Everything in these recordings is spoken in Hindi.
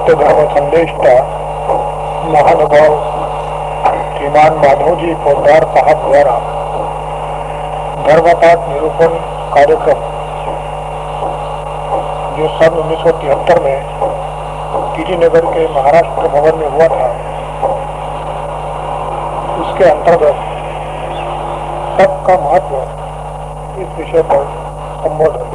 सत्य धर्म संदेष्टा महानुभाव श्रीमान माधवजी पोद्दार साहब द्वारा धर्मपाठ निरूपण कार्यक्रम जो सन 1973 में टीटी नगर के महाराष्ट्र भवन में हुआ था, उसके अंतर्गत सबका महत्व इस विषय पर संबोधन।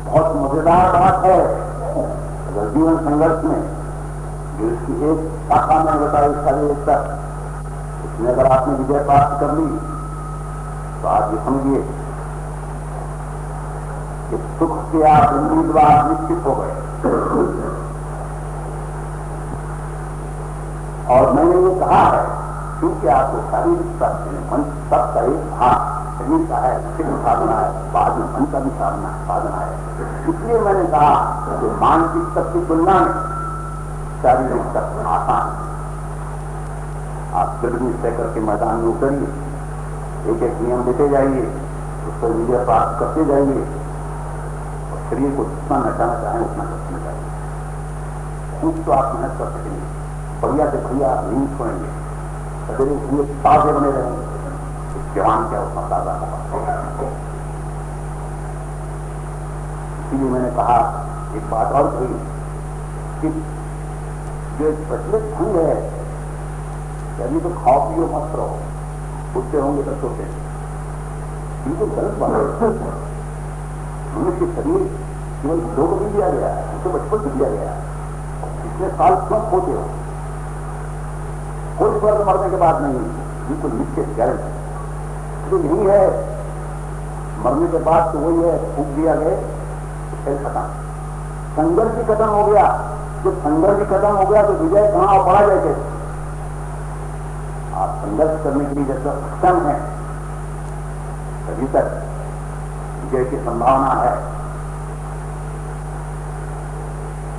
बहुत मजेदार बात है अगर जीवन संघर्ष में जो इसकी एक शाखा में बताई सारी एक तक इसमें अगर आपने विजय प्राप्त कर ली तो आप ये समझिए कि सुख के आप उम्मीदवार निश्चित हो गए। और मैंने ये कहा है क्योंकि आपको शारीरिक स्वास्थ्य में मन सबका एक भाग शरीर का है, सिद्ध साधना है, बाद में मन का भी साधना है। इसलिए मैंने कहा कि मानसिक तक की तुलना में शारीरिक तक आसान है। आप दृढ़ निश्चय करके मैदान में उतरिए, एक एक नियम देते जाइए, उस पर विजय प्राप्त करते जाइए और शरीर को जितना नचाना चाहें उतना करना चाहिए। कुछ तो आप मेहनत कर सकेंगे, बढ़िया से बढ़िया आप नींद छोड़ेंगे, सवेरे हुए ताजे बने रहेंगे, जवान क्या उतना ताजा होगा। इसीलिए मैंने कहा एक बात और कही कि जो प्रचलित ढंग है कि अभी तो खाओ पियो मत रहो, उठते होंगे तो सोते, बिल्कुल गलत बात है। मनुष्य शरीर केवल 2 कभी दिया गया है, उसे बचपन से दिया गया है। इतने साल क्यों खोते हो? कोई फर्क मरने के बाद नहीं, बिल्कुल निश्चित गारंटी तो यही है। मरने के बाद तो वही है, फूक दिया गए खेल खत्म, संघर्ष भी खत्म हो गया। जब संघर्ष भी खत्म हो गया तो विजय कहां और पड़ा जाए कैसे? आप संघर्ष करने के लिए जब तक सक्षम है तभी तक विजय की संभावना है।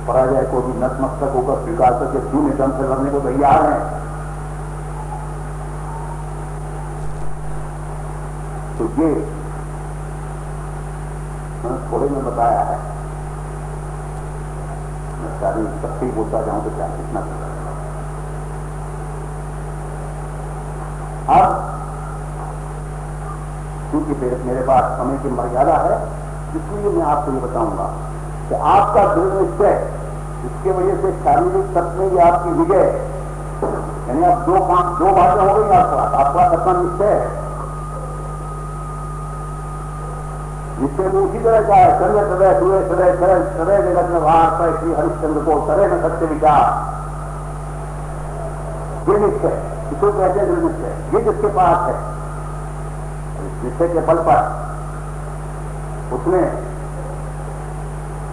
पराजय को भी नतमस्तक होकर स्वीकार करके पूर्ण ढंग से लड़ने को तैयार है। तो ये मैंने थोड़े में बताया है, मैं सारी शक्ति बोलता जाऊं तो क्या कितना अब क्योंकि मेरे पास समय की मर्यादा है, इसलिए मैं आपको ये बताऊंगा कि आपका दृढ़ निश्चय, इसके वजह से शारीरिक तत्व में आपकी विजय, यानी आप दो बातें हो गई आपका अपना निश्चय है। निश्चय में उसी तरह का है, सर्वे सदैव दुए सदैव सरल सदैव जगत में भार श्री हरिश्चंद्र को सदैव में सत्य विचार, ये निश्चय इसको कहते हैं दृढ़ निश्चय। ये जिसके पास है इस निश्चय के बल पर उसने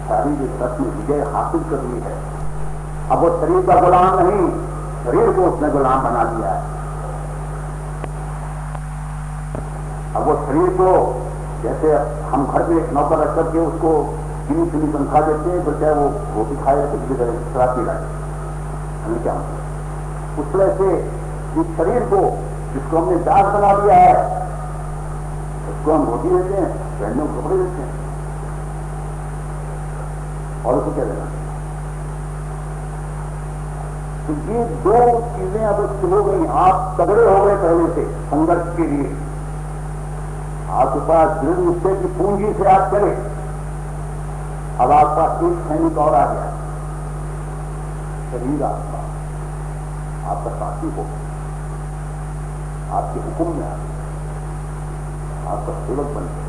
शारीरिक तत्व में विजय हासिल कर ली है। अब वो शरीर का गुलाम नहीं, शरीर को उसने गुलाम बना दिया है। अब वो शरीर को जैसे हम घर में नौकर रख करके उसको गिनी चुनी तनख्वाह देते हैं, तो चाहे वो रोटी खाए या कुछ भी करे, शराब पी लाए, हमें क्या मतलब। उस तरह से इस शरीर को जिसको हमने दास बना दिया है उसको हम रोटी देते हैं, पहनने को कपड़े देते हैं और उसको क्या देना। तो ये 2 चीजें अब शुरू हो गई। आप तगड़े हो गए पहले से संघर्ष के लिए, आपके पास दृढ़ निश्चय की पूंजी से आप करें। अब आपका एक सैनिक और आ गया, शरीर आपका साथी हो, आपके हुक्म में आ गया, आपका सेवक बन गया।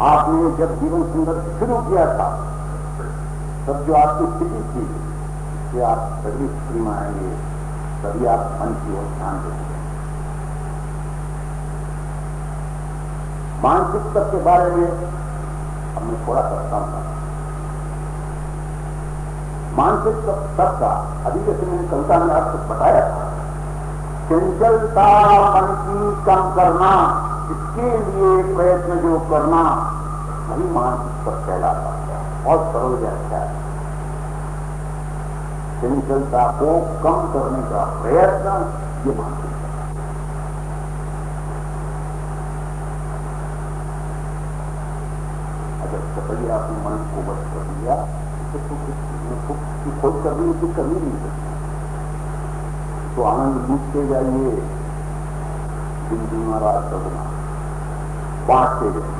आपने जब जीवन संघर्ष शुरू किया था तब जो आपकी स्थिति थी कि आप सभी स्त्री में आएंगे, तभी आप मन की ओर ध्यान देंगे। मानसिक तत्व के बारे में हमने थोड़ा सा समझा। मानसिक तत्व का अभी जैसे मैंने कविता में आपको बताया था, चंचलता मन की कम करना, इसके लिए प्रयत्न जो करना वही मानसिक तत्व कहलाता है और सरल व्याख्या है। चंचलता को कम करने का प्रयत्न ये मानसिकता है। अगर सपैया अपने मन को वश कर लिया तो सुख की खोज करनी उसकी करनी नहीं सकती। तो आनंद लूटते जाइए, दिन दुना रात सगुना बांटते जाइए।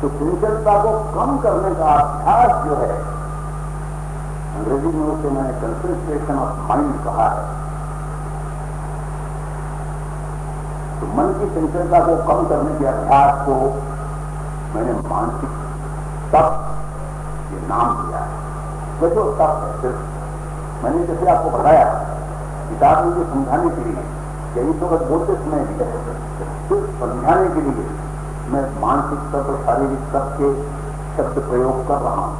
तो चंचलता को कम करने का अभ्यास जो है, अंग्रेजी में उसे मैंने कंसंट्रेशन ऑफ माइंड कहा है। तो मन की चंचलता को कम करने के अभ्यास को मैंने मानसिक तप ये नाम दिया है। वैसे वो तप है, सिर्फ मैंने जैसे आपको बताया किताब में समझाने के लिए, यही तो बस बोलते समय भी सिर्फ समझाने के लिए मैं मानसिक तप और शारीरिक तप के शब्द प्रयोग कर रहा हूं।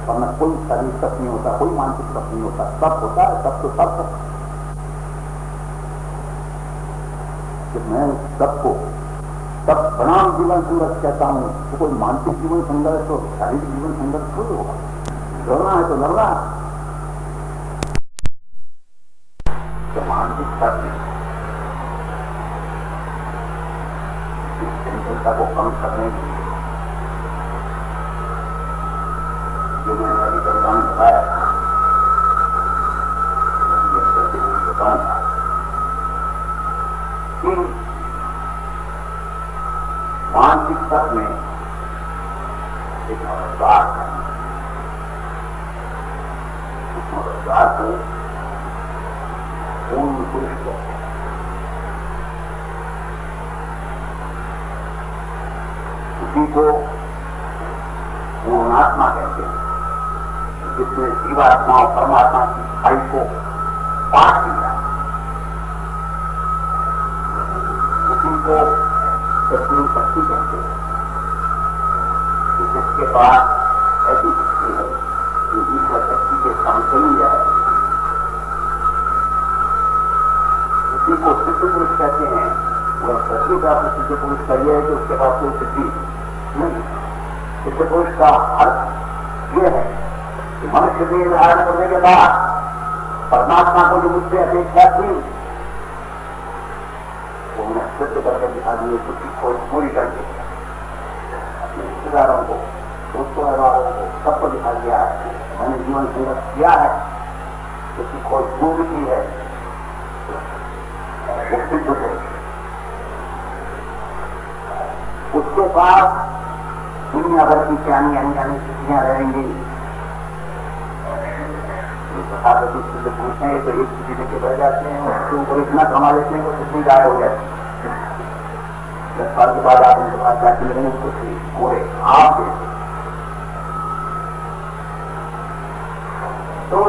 वरना कोई शारीरिक तप नहीं होता, कोई मानसिक तप नहीं होता। तप होता है, तप तो तप है। जब मैं उस तप को तप बनाम जीवन संघर्ष कहता हूं तो कोई मानसिक जीवन संघर्ष और शारीरिक जीवन संघर्ष थोड़ी होगा। लड़ना है तो लड़ना है। तो मानसिक तप चंचलता को कम करने के लिए जो मैंने अभी दौरान बताया कि मानसिक तप में एक मददगार है। उस मददगार को पूर्ण पुरुष कहते हैं। उसी को पूर्णात्मा कहते हैं, जिसने जीवात्मा और परमात्मा की खाई को बांट दिया। उसी को सत्य शक्ति कहते हैं, जिसके पास ऐसी शक्ति है जो ईश्वर शक्ति के समतुल्य है। उसी को सिद्ध पुरुष कहते हैं। वह पृथ्वी का सिद्ध पुरुष का यह है कि उसके पास कोई सिद्धि नहीं। सिद्ध पुरुष का अर्थ यह है कि मनुष्य देह धारण करने के बाद परमात्मा को जो मुझसे अपेक्षा थी वो मैं सिद्ध करके दिखा दिए। उसकी खोज पूरी करके अपने रिश्तेदारों को, दोस्तों व्यवहारों को, सबको दिखा दिया है। मैंने जीवन संघर्ष किया है, उसकी खोज पूरी की है, वो सिद्ध हो। उसके पास दुनिया भर की जानी अनजानी स्थितियां रहेंगी। सिद्ध पूछते हैं तो एक स्थिति लेके बैठ जाते हैं, उसके ऊपर इतना कमा लेते हैं वो स्थिति गायब हो जाती है। 10 साल के बाद आप उनके पास जाके मिलेंगे कुछ पूरे आप देते। तो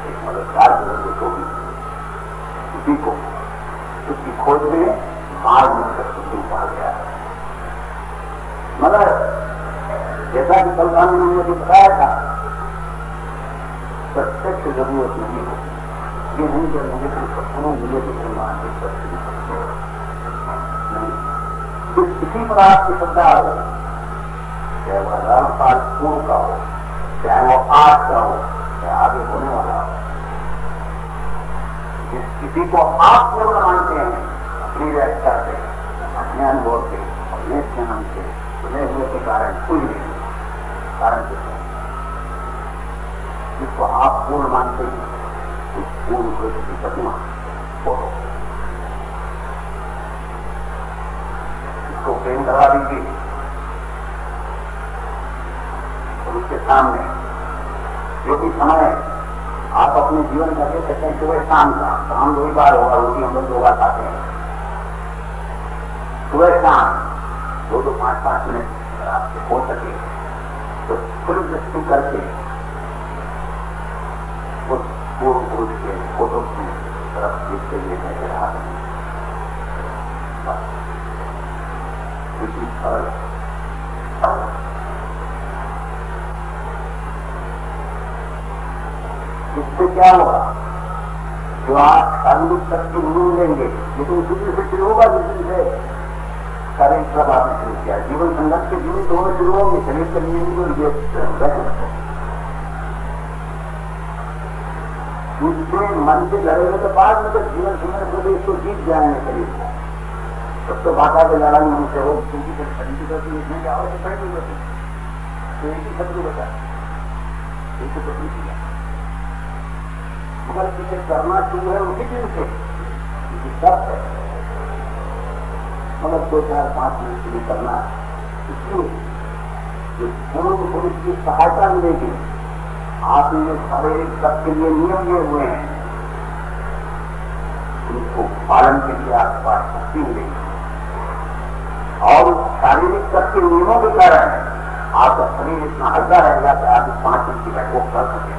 एक मददगार जरूरत होगी उसी को। उसकी खोज में मार्ग में प्रस्तुति पा गया। मगर जैसा कि कलकान ने मुझे बताया था, प्रत्यक्ष जरूरत नहीं हो। ये नहीं कि मुझे कुछ सपनों मिले तो मानसिक नहीं। किसी पर आपकी श्रद्धा हो, चाहे वह 1000 साल पूर्व का हो, चाहे वो आज का हो, चाहे आगे होने वाला हो, जिस किसी को आप पूर्ण मानते हैं अपनी व्याख्या से, अपने अनुभव से, अपने ज्ञान से, सुने हुए के कारण कोई नहीं कारण देते हैं। जिसको आप पूर्ण मानते हैं उस पूर्ण पुरुष की प्रतिमा फोटो इसको प्रेम करा दीजिए और उसके सामने जो भी समय आप अपने जीवन में दे सकते हैं, सुबह शाम का, शाम 2 बार होगा, रोटी हम लोग 2 बार खाते हैं, सुबह शाम 2-2, 5-5 मिनट अगर आपसे हो सके तो खुद दृष्टि करके उस पूर्व पुरुष के फोटो की तरफ देखते हुए नजर आ रहे हैं। सरल इससे क्या होगा? जो आप शारीरिक शक्ति नहीं लेंगे, लेकिन दूसरे से शुरू होगा, दूसरे से शारीरिक सब आपने शुरू किया, जीवन संघर्ष के जीवन दोनों शुरू होंगे, शरीर के लिए भी और ये दूसरे मन से लड़ेंगे तो बाद में तो जीवन संघर्ष को इसको जीत जाएंगे शरीर को। तब तो भाषा के लड़ाई हमसे हो, क्योंकि जब शरीर करती इसमें क्या होती है तो एक ही शब्द बता, एक तो नहीं किया मगर जिसे करना शुरू है उसी दिन से सब है, मगर 2-4-5 मिनट शुरू करना है। इसलिए जो पूर्ण पुरुष की सहायता मिलेगी, आपने जो शारीरिक सब के लिए नियम दिए हुए हैं उनको पालन के लिए आपके पास शक्ति मिलेगी और शारीरिक सब के नियमों के कारण आपका शरीर इतना हल्का रहेगा कि आप 5 मिनट की बैठक कर सकें।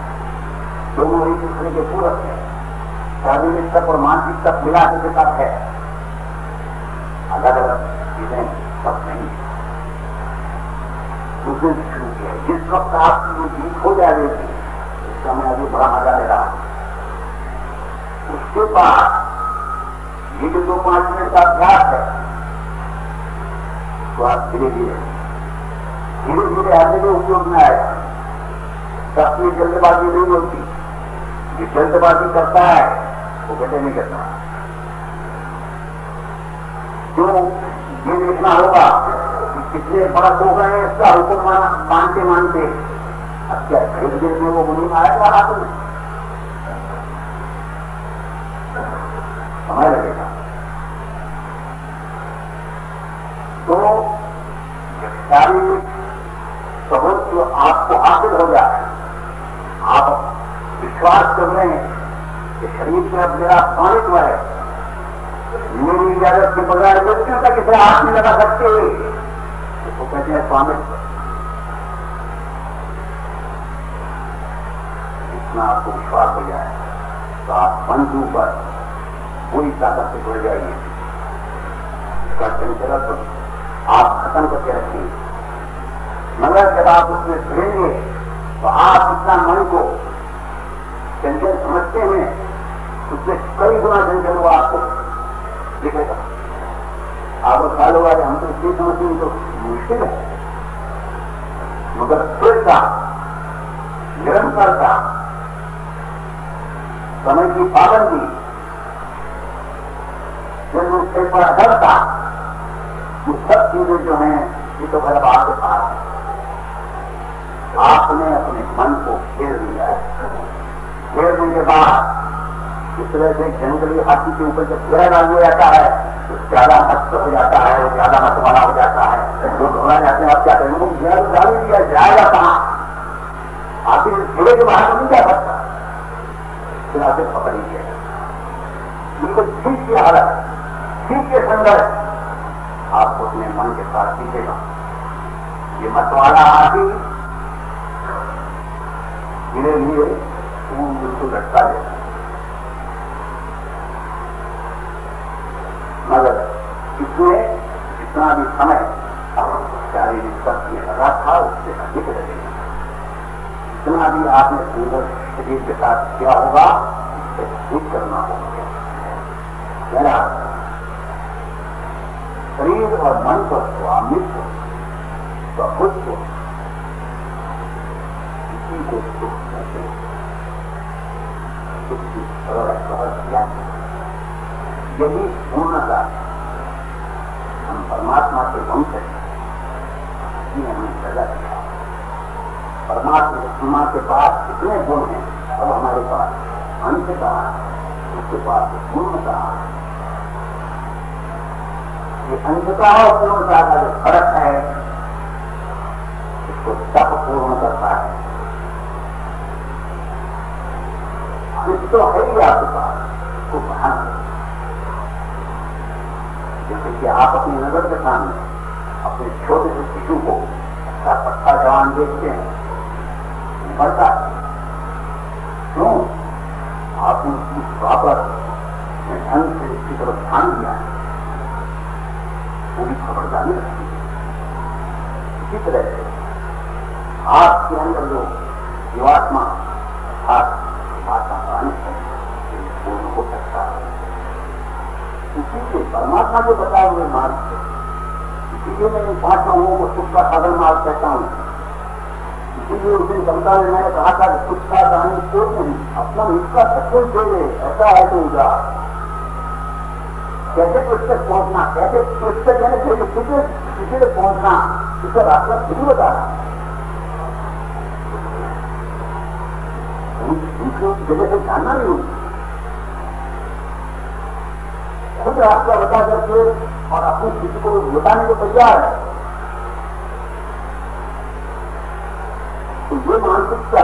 दोनों एक दूसरे के पूरक है, शारीरिक तप और मानसिक तप मिला के तप है, अलग अलग चीजें तप नहीं। दूसरे शुरू किया जिस वक्त आपकी वो जीत हो जाएगी, इसका मैं अभी बड़ा मजा ले रहा हूं। उसके बाद ये जो 2-5 मिनट का अभ्यास है उसको आप धीरे धीरे आगे के उपयोग में आएगा। सबकी जल्दबाजी नहीं होती, जो जल्दबाजी करता है वो गड्ढे नहीं करता। क्यों? ये देखना होगा कि कितने फर्क हो गए इसका हुक्म मानते मानते। अब क्या खरीद देर में वो मुनीम आएगा हाथ में? समय लगेगा। तो शारीरिक सबूत जो आपको हासिल हो जाए, आप विश्वास कर रहे हैं कि शरीर में अब मेरा स्वामित्व है, मेरी इजाजत के बगैर व्यक्तियों तक इसे हाथ नहीं लगा सकते, इसको कहते हैं स्वामित्व। इतना आपको विश्वास हो जाए तो आप बंधु पर पूरी ताकत से जुड़ जाइए। इसका चंचलत्व आप खत्म करके रखिए, मगर जब आप उसमें जुड़ेंगे तो आप इतना मन को चंचल समझते हैं, उससे कई गुना चंचल हुआ आपको दिखेगा। आपको ख्याल होगा कि हम तो इसलिए समझते हैं तो मुश्किल है, मगर स्थिरता, निरंतरता, समय की पाबंदी, जब उसके पर अधरता, ये सब चीजें जो हैं ये तो घर आपके पास है। आपने अपने मन को घेर लिया है, घेरने के बाद इस तरह से जंगली हाथी के ऊपर जब घेरा डाल दिया जाता है तो ज्यादा मस्त हो जाता है, ज्यादा मत वाला हो जाता है। लोग घबरा जाते हैं, आप क्या करेंगे? घेरा तो डाल दिया, जाएगा कहाँ? आप इस घेरे के बाहर नहीं जा सकता, फिर आपसे पकड़ ही जाएगा। बिल्कुल ठीक की हालत, ठीक के संदर्भ आपको अपने मन के साथ दिखेगा। ये मतवाला हाथी धीरे धीरे बिल्कुल लटका देगा, मगर इसमें जितना भी समय शारीरिक तक में लगा था उससे अधिक लगेगा। जितना भी आपने सुंदर शरीर के साथ किया होगा उससे ठीक करना होगा। शरीर और मन पर स्वामित्व, प्रभुत्व, इसी को सुख कहते हैं। सुख की सरल सहज ज्ञान, यही पूर्णता हम परमात्मा के वंश हैं, हमें पैदा किया। परमात्मा के पास कितने गुण हैं, अब हमारे पास अंशता, उसके पास पूर्णता। ये अंशता और पूर्णता का जो फर्क है इसको तप पूर्ण करता है। कुछ तो है ही आपके पास, उसको बढ़ाना। जैसे कि आप अपनी नजर के सामने अपने छोटे से शिशु को अच्छा पत्ता जवान देखते हैं, बढ़ता है। क्यों? आपने उसकी प्रॉपर ढंग से उसकी तरफ ध्यान दिया है, पूरी खबरदारी रखी। इसी तरह से आपके अंदर जो जीवात्मा अर्थात आत्मा का अंश है पूर्ण हो सकता है। उसी से परमात्मा के बताए हुए मार्ग से इसलिए मैं इन 5 लोगों को सुख का साधन मार्ग कहता हूं। इसीलिए उस दिन कविता में मैंने कहा था कि सुख का दानी कोई नहीं, अपना इसका सत्य दे दे, ऐसा है तो उदार। कैसे पुस्तक पहुंचना, कैसे पुस्तक यानी किसी तक पहुंचना, इसका रास्ता खुद बता रहा है। उनको जगह से जानना नहीं, खुद रास्ता बता करके और अपनी किसी को बताने को तैयार है। तो ये मानसिकता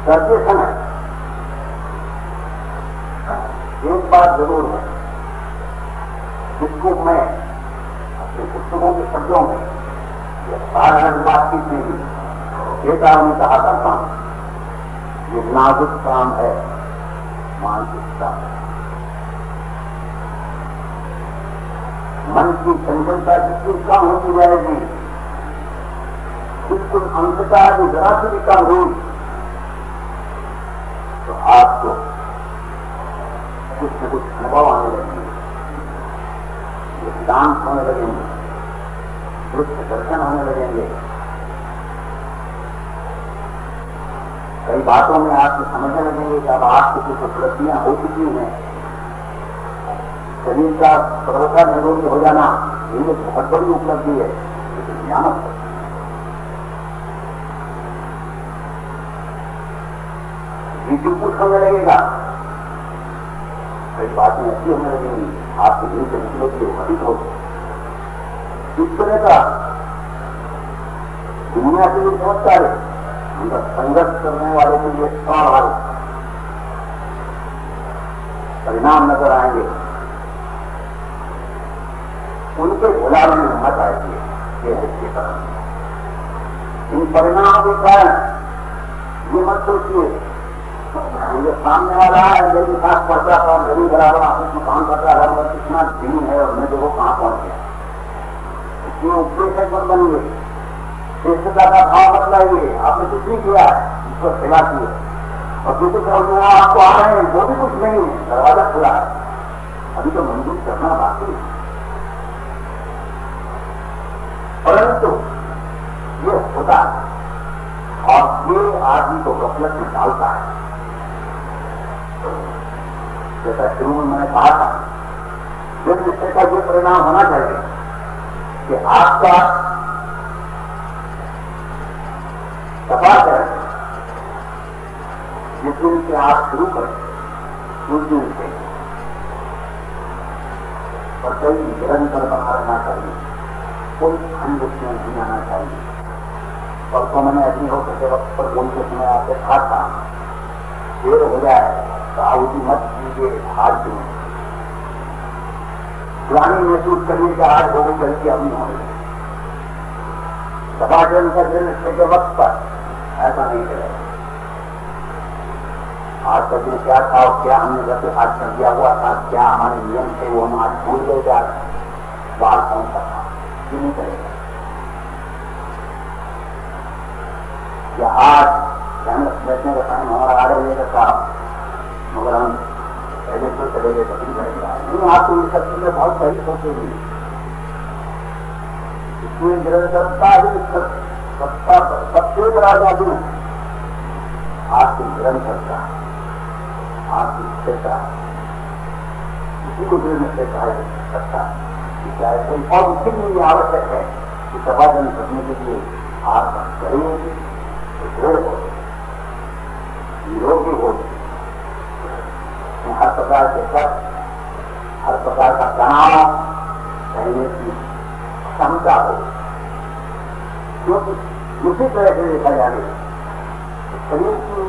करते समय एक बात जरूर है, जिसको मैं अपने पुस्तकों के शब्दों में या साधारण बातचीत में भी चेतावनी कहा करता हूं, ये नाजुक काम है मानसिकता। मन की चंचलता जितनी कम होती जाएगी, बिल्कुल अंधता जो जरा से भी कम हुई, तो आपको कुछ न कुछ अनुभव आने लगेंगे, शांत होने लगेंगे, दृश्य दर्शन होने लगेंगे। कई बातों में आप समझने लगेंगे कि अब आपको कुछ उपलब्धियां हो चुकी हैं। शरीर का सर्वथा निरोगी हो जाना ये बहुत बड़ी उपलब्धि है, लेकिन नियामक है। जीतू कुछ होने लगेगा, कई बातें ऐसी होने लगेंगी आपके दिल से निकले की अधिक होगी। इस तरह का दुनिया के लिए बहुत सारे उनका संघर्ष करने वाले के लिए सवाल परिणाम नजर आएंगे, उनके गुलाम में हिम्मत आएगी। ये है इसके कारण इन परिणामों के कारण ये मत सोचिए जो सामने वाला है मेरे साथ पढ़ता था, मेरी बराबर आपस में काम करता है, और कितना दिन है और मैं देखो कहां पहुंच गया। इसमें उपदेशक मत बनिए, श्रेष्ठता का भाव मत लाइए। आपने कुछ नहीं किया है, उसको खिला किए और जो कुछ आपको आ रहे हैं वो भी कुछ नहीं है, दरवाजा खुला है, अभी तो मंजूर करना बाकी है। परंतु ये होता है और ये आदमी को गफलत में डालता है। जैसा शुरू में मैंने कहा था, जिस निश्चय का ये परिणाम होना चाहिए कि आपका तपास है, जिस दिन से आप शुरू करें उस दिन से और कई निरंतर बना रहना चाहिए, कोई खंड उसमें नहीं आना चाहिए। परसों मैंने अग्निहोत्र के वक्त पर बोलते समय आपसे कहा था, देर हो जाए तो आहुति मत कीजिए आज दिन, ग्लानि महसूस करिए कि आज हो गई गलती अपनी होने लगी। सभाचरण का दिन के वक्त पर ऐसा नहीं करेगा। आज का दिन क्या था और क्या हमने वैसे आज कर दिया हुआ था, क्या हमारे नियम थे वो हम आज भूल गए, क्या बात कौन सा था, ये नहीं करेगा। या आज बैठने का टाइम हमारा आ रही है साहब, मगर हम पहले तो चले गए कभी करेगा नहीं। आपको ये सब चीजें बहुत सही सोचेंगी, इसमें निरंतरता ही सबसे बड़ा जादू है। आपकी निरंतरता, आपकी स्थिरता, इसी को दृढ़ निश्चय कहा जा सकता है। चाहे कोई और उसके लिए आवश्यक है कि सभाजन करने के लिए आप करेंगे दृढ़ हो, निरोगी हो, हर प्रकार के कष्ट, हर प्रकार का तनाव सहने की क्षमता हो। क्योंकि उसी तरह से देखा जाए शरीर की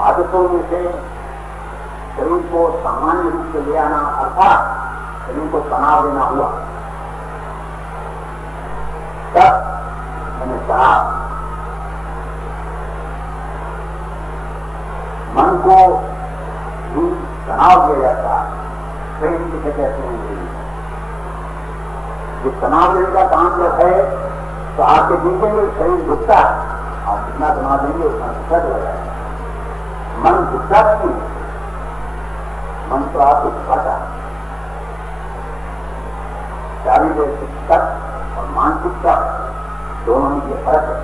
आदतों में से शरीर को सामान्य रूप से ले आना, अर्थात शरीर को तनाव देना हुआ, तब मैंने कहा मन को भी तनाव दिया जाता है। प्रेम किसे कहते हैं? जो तनाव देने का काम जब है तो आपके देखेंगे शरीर दुखता है, आप जितना तनाव देंगे उतना दुखा चला जाएगा। मन दुखता नहीं है, मन तो आपको दुखाता है। शारीरिक तक और मानसिक तक दोनों में ये फर्क है।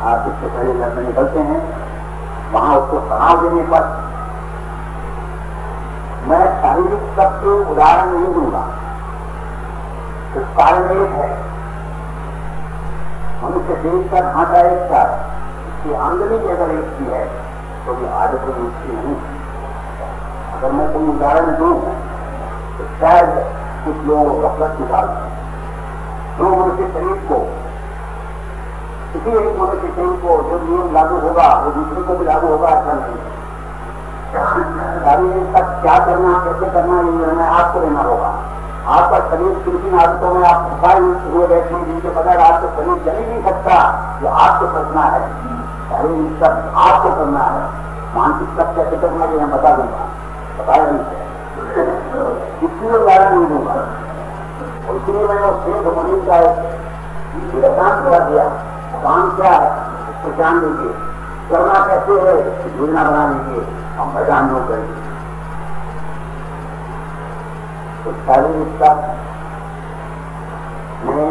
आप इससे पहले घर में निकलते हैं, वहां उसको तनाव देने पर मैं शारीरिक तक के उदाहरण नहीं दूंगा। तो कारण एक है, मनुष्य देश का ढांचा एक था, इसकी आमदनी की अगर एक की है तो ये आदत मुक्ति नहीं। अगर मैं कोई उदाहरण दूं तो शायद कुछ लोग गफलत निकाल दें। जो मनुष्य शरीर को, किसी एक मनुष्य शरीर को जो नियम लागू होगा वो दूसरे को भी लागू होगा, ऐसा नहीं। शारीरिक तक क्या करना, कैसे करना, ये निर्णय आपको लेना होगा। आपका शरीर किन किन आदतों में आप फंसाए हुए बैठे हैं, जिनके बगैर आपको शरीर चल ही नहीं सकता, जो आपको करना है। शारीरिक तक आपको करना है, मानसिक तक कैसे करना है मैं बता दूंगा, बताया नहीं, इसलिए उदाहरण नहीं दूंगा। और इसलिए मैंने शेख मुनीम का सिद्धांत कर दिया, काम क्या है उसको जान लीजिए, करना कैसे है योजना बना लीजिए, हम मैदान में करेंगे। तो शारीरिक तक में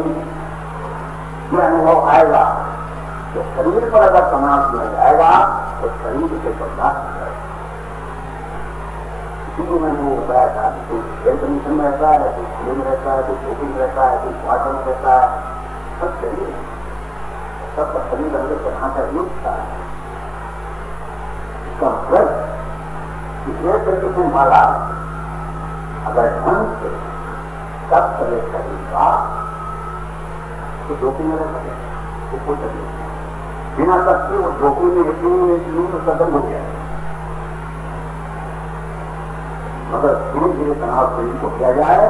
यह अनुभव आएगा कि शरीर पर अगर तनाव किया जाएगा तो शरीर से बर्दाश्त करेगा। इसी को मैंने वो बताया था, कोई एयर कंडीशन में रहता है, कोई खुले में रहता है, कोई शोपिंग में रहता है, कोई क्वार्टर में रहता है, सब शरीर सबका शरीर अंदर से ढांचा एक था। इसका मतलब एक तरीके से माला अगर ढंग से सब करे शरीर का तो जोखिम में रह सके तो कोई तकलीफ नहीं। बिना शक्ति वो जोखिम में यकीन तो खत्म हो गया। मगर धीरे धीरे तनाव शरीर को किया जाए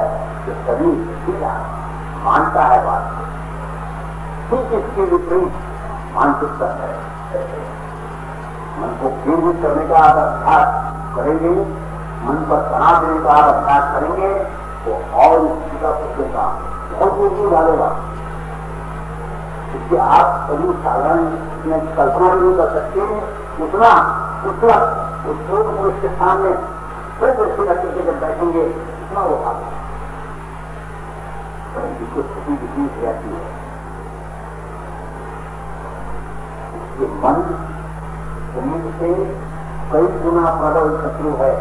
तो शरीर सीधा मानता है बात। ठीक इसके विपरीत मानसिकता है। मन को केंद्रित करने का आप अभ्यास करेंगे, मन पर तनाव देने का आप अभ्यास करेंगे तो और स्थिति का पूछेगा बहुत ऊर्जा डालेगा। इसलिए आप कभी साधारण में कल्पना नहीं कर सकते उतना उस वक्त उस पुरुष के सामने फिर दृष्टि रखते के जब बैठेंगे इतना वो भाग इसको स्थिति विपरीत रहती है। ये मन शरीर से कई गुना प्रबल शत्रु है,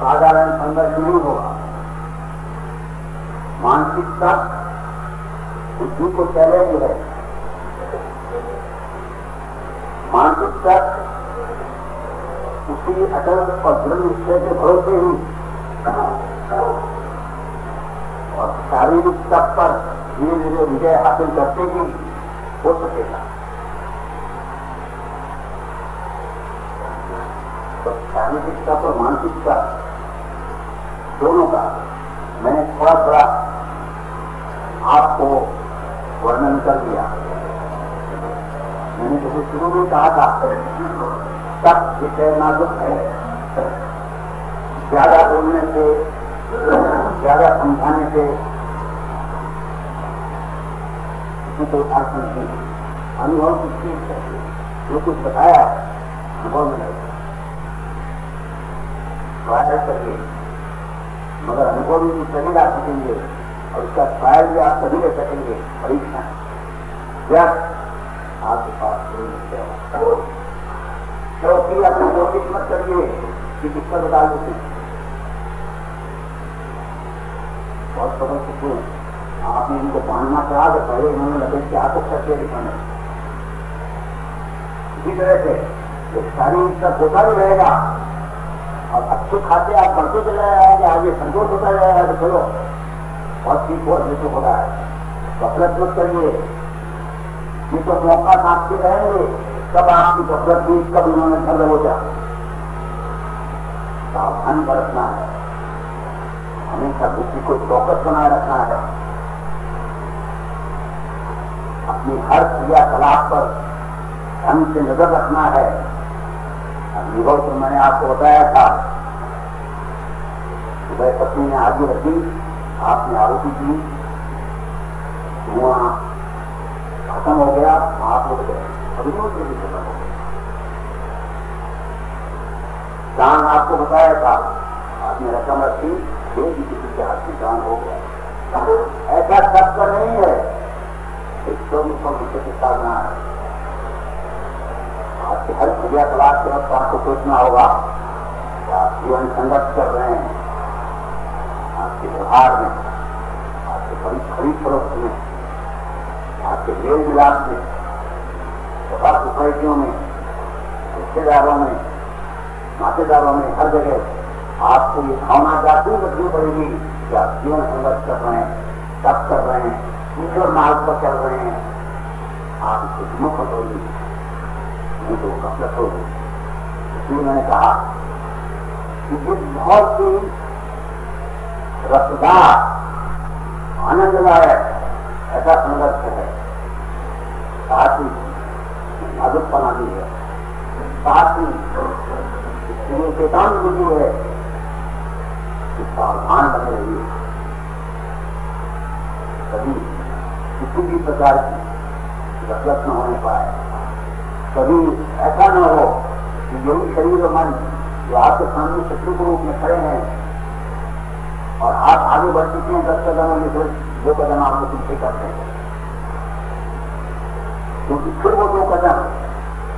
साधारण संघर्ष नहीं होगा। मानसिकता बुद्धि को चैलेंज है। मानसिकता उसी अटल और दृढ़ निश्चय के भरोसे ही और शारीरिक तप पर धीरे धीरे विजय हासिल करते ही हो सकेगा। तो शारीरिकता और मानसिकता दोनों का मैंने थोड़ा थोड़ा आपको वर्णन कर दिया। मैंने जैसे शुरू में कहा था तक विषय नाजुक है, ज्यादा बोलने से, ज्यादा समझाने से कोई अर्थ नहीं। अनुभव की चीज है, जो कुछ बताया अनुभव में नहीं ट्रायल करिए, मगर अनुभव में सभी ला सकेंगे और उसका ट्रायल भी आप सभी ले सकेंगे। परीक्षा व्यर्थ आपके पास क्योंकि अपनी कोशिश मत करिए कि किसका बता देते बहुत समझ सकते आपने इनको बांधना चाहा तो पहले इन्होंने लपेट के आपको करके दिखाना। इसी तरह से एक शारीरिक का होता भी रहेगा और अच्छे खाते आप बढ़ते चले जाएंगे, आगे संतोष होता जाएगा तो चलो बहुत ठीक हो तो हो रहा है। गफलत मत करिए, ये तो मौका आपके रहेंगे कब आपकी गफलत हुई, कब उन्होंने घर हो जा। सावधान बरतना है, हमेशा बुद्धि को चौकस बनाए रखना है, अपनी हर क्रियाकलाप पर ढंग से नजर रखना है। अनुभव तो मैंने आपको बताया था, सुबह पत्नी ने आगे रखी, आपने आहुति की, धुआं खत्म हो गया, आप उठ गए, अभिनव से भी खत्म हो गया। चांद आपको बताया था आपने रकम रखी, ये भी किसी के हाथ में जान हो गया। ऐसा सब तो नहीं है, 124 की साधना है। आपके हर क्रिया क्लास के वक्त आपको सोचना होगा कि आप जीवन संघर्ष कर रहे हैं, आपके व्यवहार में, आपके खरीद फरोख्त में, आपके मेल मिलाप में, सभा सोसाइटियों में, रिश्तेदारों में, नातेदारों में, हर जगह आपको ये भावना जाती रखनी पड़ेगी कि आप जीवन संघर्ष कर रहे हैं, तप कर रहे हैं, ईश्वर मार्ग पर चल रहे हैं। आप इससे विमुख होगी, नहीं तो गफलत होगी। इसलिए मैंने कहा कि ये बहुत ही रसदार, आनंददायक ऐसा संघर्ष है, साथ ही नाजुकपना भी है, साथ ही इसलिए चेतावनी भी है कि सावधान बने रहिए, कभी किसी भी प्रकार की गफलत न होने पाए, कभी ऐसा न हो कि यही शरीर और मन जो आपके सामने शत्रु के रूप में खड़े हैं और आप आगे बढ़ चुके हैं 10 कदम में से 2 कदम आपको पीछे करते हैं, क्योंकि फिर वो 2 कदम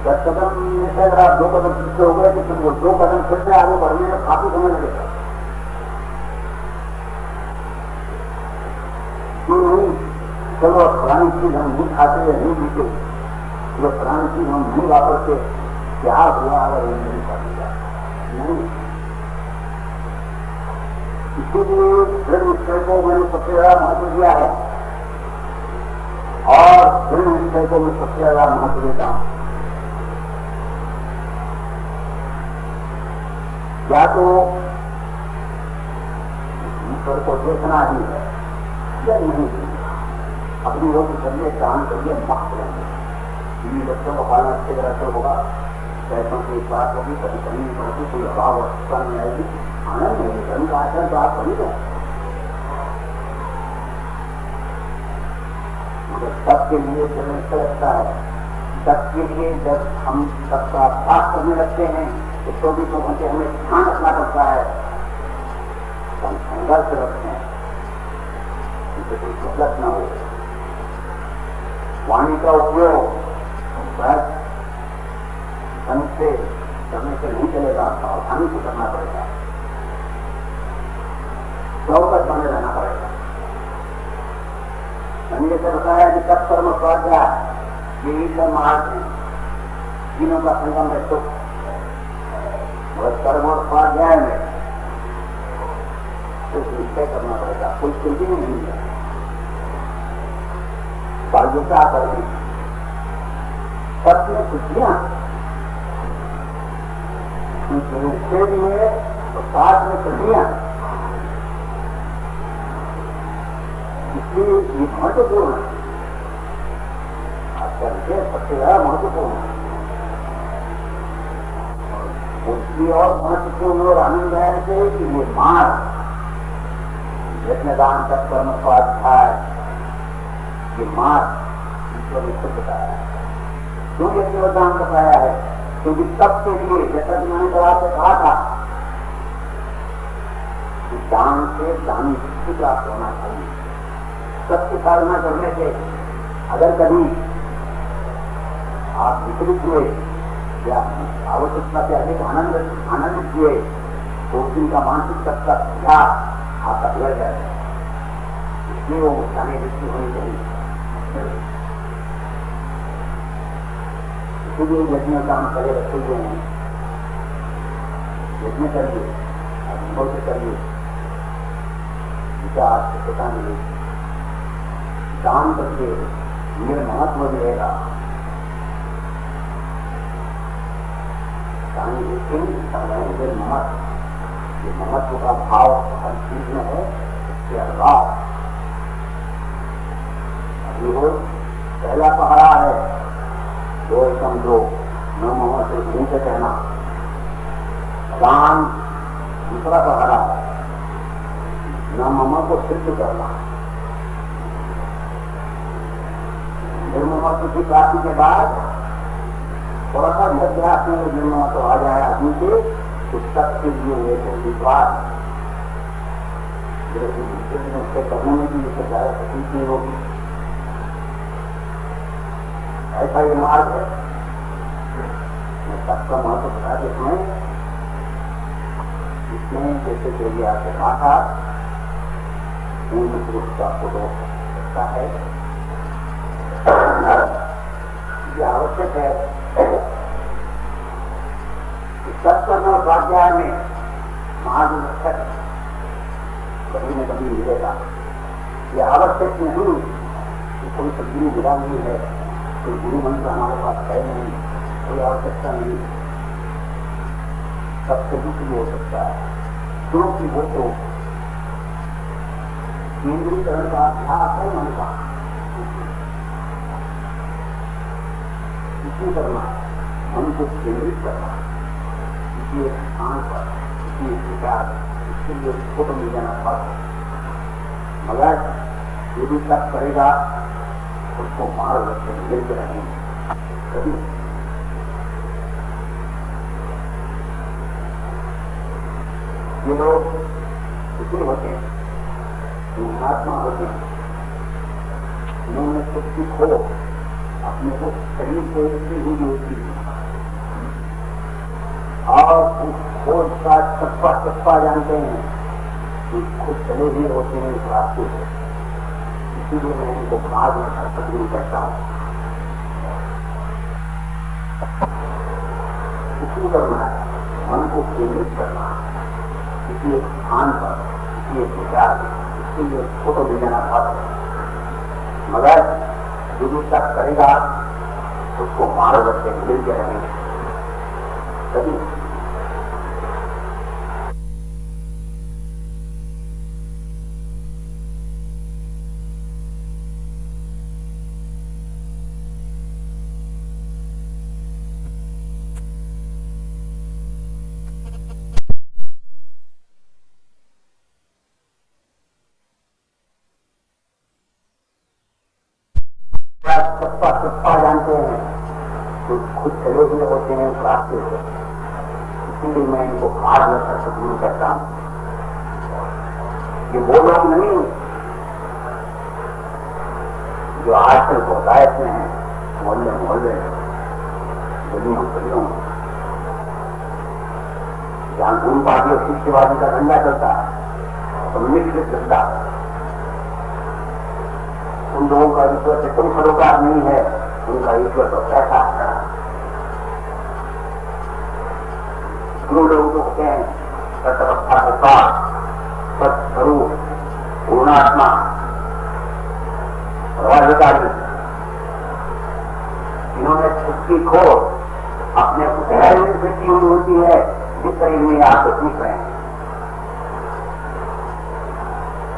10 कदम में से अगर आप 2 कदम पीछे हो गए तो फिर वो 2 कदम फिर से आगे बढ़ने में काफी समय लगेगा। क्यों नहीं, चलो फलानी चीज हम नहीं खाते या नहीं पीते, जो फलानी चीज हम नहीं वापरते, क्या हुआ अगर ये नहीं कर दिया, नहीं। इसीलिए दृढ़ निश्चय को मैंने सबसे ज्यादा महत्व दिया है और दृढ़ निश्चय को मैं सबसे ज्यादा महत्व देता हूं। या तो ईश्वर को देखना ही है या नहीं, अपनी रोग करिए, दान करिए, मस्त रहेंगे। इन बच्चों को पालना अच्छे तरह से होगा, पैसों की बात होगी, कभी कमी नहीं पड़ेगी, कोई अभाव अवस्था नहीं आएगी, आनंद नहीं, कभी का आचरण तो आप बनी रहे। मगर सबके लिए जब ऐसा लगता है, सबके लिए जब हम सबका अभ्यास करने लगते हैं तो 24 घंटे हमें ध्यान रखना पड़ता है, हम संघर्ष रखते हैं, इसे कोई गलत न हो। वाणी का उपयोग बस ढंग से करने से नहीं चलेगा, सावधानी से करना पड़ेगा, चौकस बने रहना पड़ेगा। मैंने जैसे बताया कि सब कर्म स्वाध्याय यही सब मार्ग है, तीनों का संगम है सुख, और कर्म और स्वाध्याय में कुछ निश्चय करना पड़ेगा, कोई स्थिति नहीं है, बाध्यता करनी सबने खुशियां निश्चय भी है और साथ में खुशियां, इसलिए ये महत्वपूर्ण है। आपका विषय सबसे ज्यादा महत्वपूर्ण है, उसकी और महत्वपूर्ण और आनंददायक है कि ये मार्ग यज्ञदान तत्कर्म स्वाध्याय, ये मार्ग ईश्वर ने खुद बताया है। क्यों यज्ञदान बताया है? क्योंकि सबके लिए, जैसा कि मैंने तो आपसे कहा था कि दान से दानी वृत्ति प्राप्त होना चाहिए। सबकी साधना करने से अगर कभी आप विचलित हुए या आवश्यकता से अधिक आनंदित हुए तो उस दिन का मानसिक तत्व क्या आपका बिगड़ जाएगा, इसलिए वो दानी वृत्ति होनी चाहिए। इसीलिए यज्ञ का हम पहले रखे हुए हैं, यज्ञ करिए, अनुभव से करिए, विचार सत्यता मिलेगी, दान करके मेरे महत्व मिलेगा, दानी देखेंगे महत्व, ये महत्व का भाव हर चीज में है, इसके अलावा अभी वो पहला पहरा है 2:2 न मोह से मुंह से कहना, दान दूसरा पहरा है न मम को सिद्ध करना। निर्ममत्व की प्राप्ति के बाद थोड़ा सा अभ्यास में निर्ममत्व आ जाए आदमी के, तो तक के लिए विश्वास उससे करने में भी इससे ज्यादा तकलीफ नहीं होगी। ऐसा ये मार्ग है। मैं सबका महत्व बता कि इसमें जैसे चाहिए आपके माथा पूर्ण पुरुष का फोटो सकता है, ये आवश्यक है। सत्कर्म और स्वाध्याय में मार्गदर्शक कभी न कभी मिलेगा। ये आवश्यक नहीं कि कोई सदगुरु मिला नहीं है, कोई गुरु मंत्र हमारे पास है नहीं, कोई आवश्यकता नहीं, सबसे दुखी हो सकता है, क्योंकि वो तो केंद्रीकरण का अभ्यास है मन का। इसी करना मन को केंद्रित करना, किसी एक स्थान पर, किसी एक विचार, इसके लिए फोटो मिल जाना पड़ता। मगर यदि तक करेगा उसको मार्गदर्शन मिलते रहेंगे। कभी ये लोग कितने होते हैं, महात्मा होते हैं, उन्होंने शक्ति खो अपने को शरीर से ही होती और उस खोज का चप्पा जानते हैं कि खुद चले हुए होते हैं इस रास्ते से। इसीलिए मैं इनको बाद में सदगुरु कहता हूँ। इसी करना है, मन को केंद्रित करना है किसी एक स्थान पर, किसी एक विचार, इसके लिए फोटो ले जाना पड़ता। मगर जो तक करेगा उसको मार्गदर्शक मिल के रहेंगे। कभी सत्ता जानते हैं तो खुद चले हुए होते हैं उस रास्ते से। इसीलिए मैं इनको मार्गदर्शक सदगुरु कहता हूँ। ये वो लोग नहीं जो आजकल बहुतायत में हैं, मोहल्ले गलियों जहां गुरुवादी और शिष्यवादी का धंधा चलता है तो मिश्रित धंधा। उन लोगों का ईश्वर से कोई सरोकार नहीं है, उनका ईश्वर तो पैसा है। गुरु लोगों को कहते हैं सत्वस्था के साथ सत्स्वरूप पूर्णात्मा सर्वाधिकारी। इन्होंने सृष्टि को अपने शरीर में की हुई होती है जिस शरीर में आप सीख रहे हैं,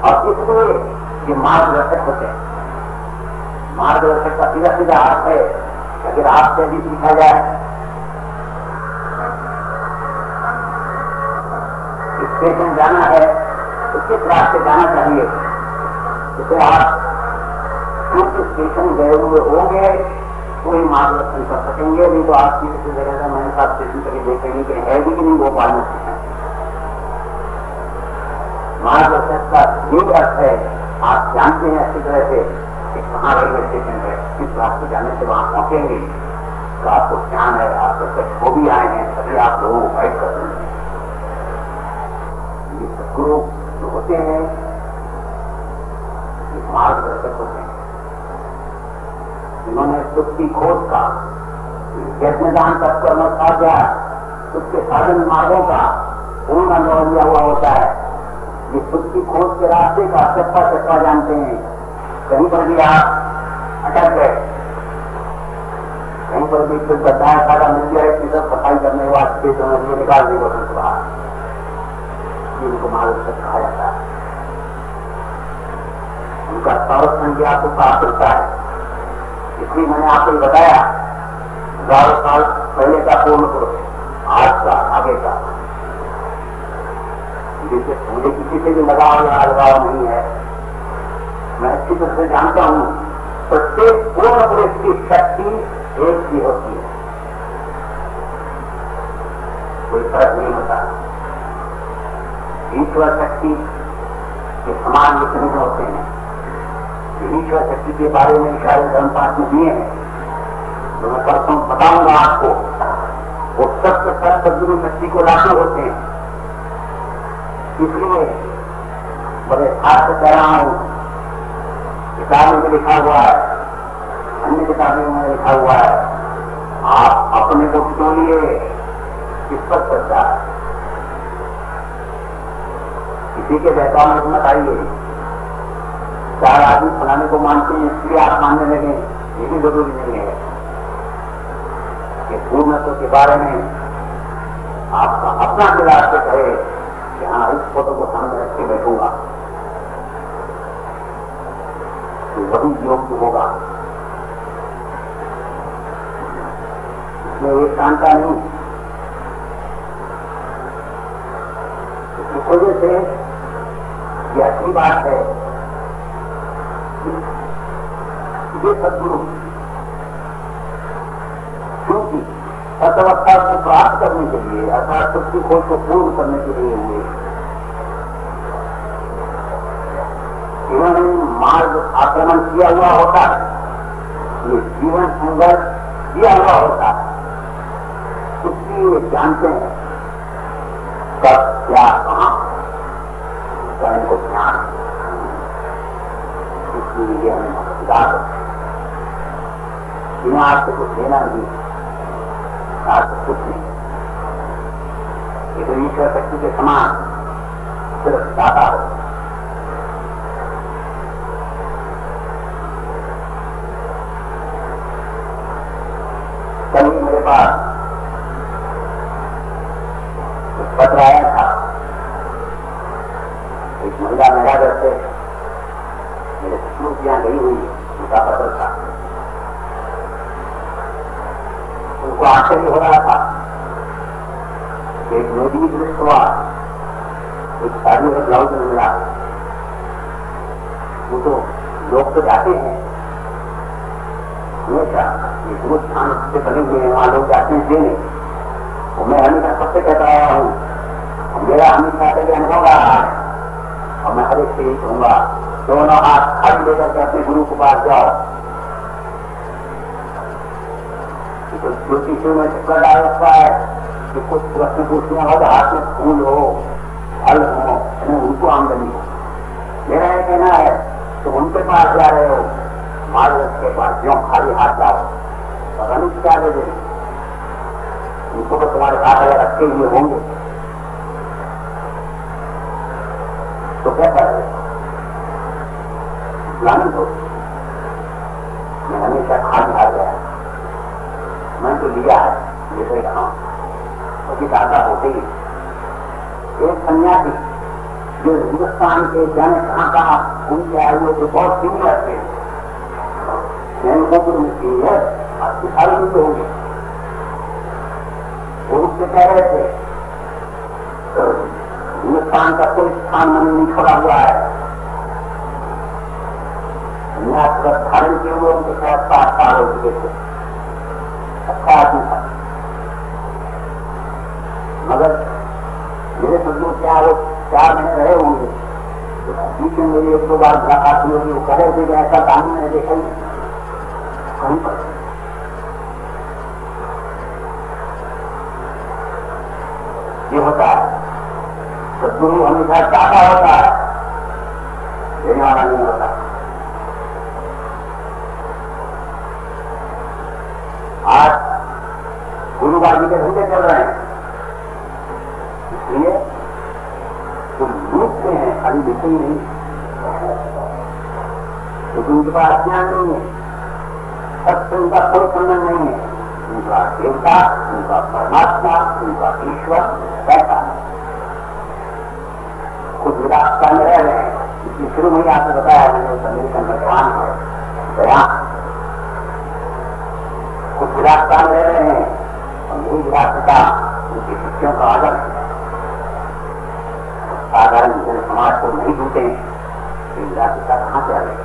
और इसलिए ये मार्गदर्शक होते हैं। मार्गदर्शक का सीधा सीधा अर्थ है कि अगर आपसे भी सीखा जाए, स्टेशन जाना है तो किस रास्ते जाना चाहिए, जिसे आप किस स्टेशन गए हुए होंगे तो ही मार्गदर्शन कर सकेंगे। नहीं तो आप किसी जगह का मैंने साथ स्टेशन करके देखेंगे कि है भी कि नहीं वो पालना सीखें। मार्गदर्शक का ये अर्थ है आप जानते हैं अच्छी तरह से कहाँ रेलवे स्टेशन है, किस रास्ते जाने से वहां पहुंचेंगे, तो आपको ध्यान है, आप जब वो भी आए हैं तभी आप लोगों को गाइड कर देंगे। ये सदगुरु जो होते हैं ये मार्गदर्शक होते हैं। इन्होंने सुख की खोज का, यज्ञदान तत्कर्म साध्या, उसके साधन मार्गों का पूर्ण अनुभव लिया हुआ होता है। ये सुख की खोज के रास्ते का चप्पा जानते हैं। कहीं पर भी आप अटक गए, कहीं पर भी कुछ बताया खाना मिल गया कि सब सफाई करने के बाद के समय में निकाल दी वसंत बाहर, इनको मार्गदर्शक कहा जाता है। उनका संरक्षण भी आपको प्राप्त होता है। इसलिए मैंने आपको बताया 1000 साल पहले का पूर्ण पुरुष, आज का आगे का, जिससे मुझे किसी से भी लगाव नहीं है। मैं अच्छी तरह से जानता हूं प्रत्येक पूर्ण पुरुष की शक्ति एक ही होती है, कोई फर्क नहीं होता। ईश्वर शक्ति ये समान लिखने में होते हैं। ईश्वर शक्ति के बारे में शायद धर्मपाठ में दिए हैं, तो मैं परसों बताऊंगा आपको। वो सबसे तरह सदगुरु शक्ति को लागू होते हैं। इसलिए बड़े खास कह रहा हूं, किताबों में लिखा हुआ है, अन्य किताबों में लिखा हुआ है, आप अपने को टोलिए, किस पर चलता है, किसी के बहकाव में मत आइए। चार आदमी फलाने को मानते हैं इसलिए आप मानने लगे, ये भी जरूरी नहीं है कि पूर्णत्व के बारे में आपका अपना दिला से कहे कि हाँ इस फोटो को सामने रख के बैठूंगा, तो वही योग्य होगा। इसमें एक शांता नहीं। इस वजह से ये अच्छी बात है, ये सदगुरु क्योंकि अर्थव्यवस्था को प्राप्त करने के लिए, अर्थात शक्ति खोज को पूर्ण करने के लिए हुए। इन्होंने मार्ग आक्रमण किया हुआ होता है, ये जीवन संघर्ष किया हुआ होता है, इसलिए ये जानते हैं कब क्या कहां का इनको ध्यान, इसलिए ये हमें मददगार है। बिना आपसे कुछ लेना नहीं, आपसे कुछ नहीं। ये तो ईश्वर शक्ति के समान सिर्फ दाता हो। कल मेरे पास एक पत्र आया था, एक महिला मेरागर से मेरे स्मृतियां गई हुई, उनका पत्र था। उनको आश्चर्य हो रहा था कि एक नदी दृष्ट हुआ, एक शादी और ब्लाउज में मिला। वो तो लोग तो जाते हैं हमेशा, ये गुरु स्थान से बने हुए हैं, वहां लोग जाते हैं देने। और मैं हमेशा सबसे कहता आया हूँ, मेरा हमेशा का अनुभव रहा है, और मैं हर एक से यही कहूंगा, दोनों हाथ खाली लेकर के अपने गुरु के पास जाओ। तो ज्योतिषों में चक्कर डाल रखा है कि कुछ प्रश्न पूछने वाले हाथ में फूल हो, फल हो, उनको आमदनी हो। मेरा यह कहना है तो उनके पास जा रहे हो, मार्ग के पास जो खाली हाथ जाओ, पता नहीं क्या दे दे, उनको तो तुम्हारे हाथ अगर रखे हुए होंगे तो क्या करेंगे, लाने दो। मैं हमेशा खाली हाथ गया, मैं तो लिया है, ये तो कहा उसकी दादा होती है। एक सन्यासी जो हिंदुस्तान के जाने कहाँ कहाँ घूमते आए हुए थे, बहुत सीनियर थे, है आपकी सारी चीजें होंगी। वो उससे कह रहे थे हिंदुस्तान का कोई स्थान मन नहीं छोड़ा हुआ है, धारण किए हुए उनके साथ 7 साल हो चुके थे, अच्छा आदमी था। मगर मेरे सदगुरु क्या वो 4 महीने रहे होंगे, बीच में मेरी 1-2 बार मुलाकात हुई होगी। वो कह रहे थे कि ऐसा काम मैंने देखा ही कहीं पर। ये होता है सदगुरु हमेशा दाता होता है, देने वाला नहीं होता। आज गुरुबाजी के धंधे चल रहे हैं, इसलिए जो लिखते हैं खाली लिखे ही नहीं, क्योंकि उनके पास ज्ञान नहीं है, सबसे उनका कोई संबंध नहीं है। उनका देवता, उनका परमात्मा, उनका ईश्वर कैसा है, खुद विरासता में रह रहे हैं। इसलिए शुरू में ही आपने बताया, मैंने उस अमेरिकन भगवान है गया, खुद विरासता में रह रहे हैं, और यही विरासता उनकी शिष्यों का आदर है। साधारण जन समाज को नहीं जुटे, विरासता कहाँ से आ गई।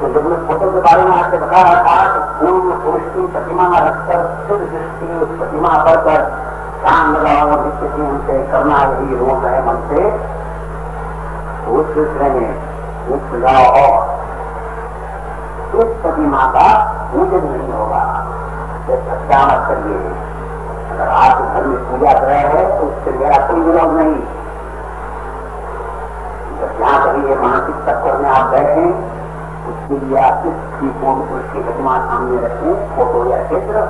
तो जब मैं फोटो के बारे में आपसे बता रहा था, तो पूर्ण पुरुष की प्रतिमा रखकर शुद्ध दृष्टि उस प्रतिमा पर शाम लगाओ और नित्य हमसे करना, यही रोग है मन से, उस सिलसिले में एक सुझाव और, इस प्रतिमा का पूजन नहीं होगा, सच्चा मत करिए। अगर आप घर में पूजा कर रहे हैं तो उससे मेरा कोई विरोध नहीं। जहाँ कभी ये मानसिक तत्व में आप बैठे, उसके लिए आप किसी पूर्ण पुरुष की प्रतिमा सामने रखें, फोटो या चित्र,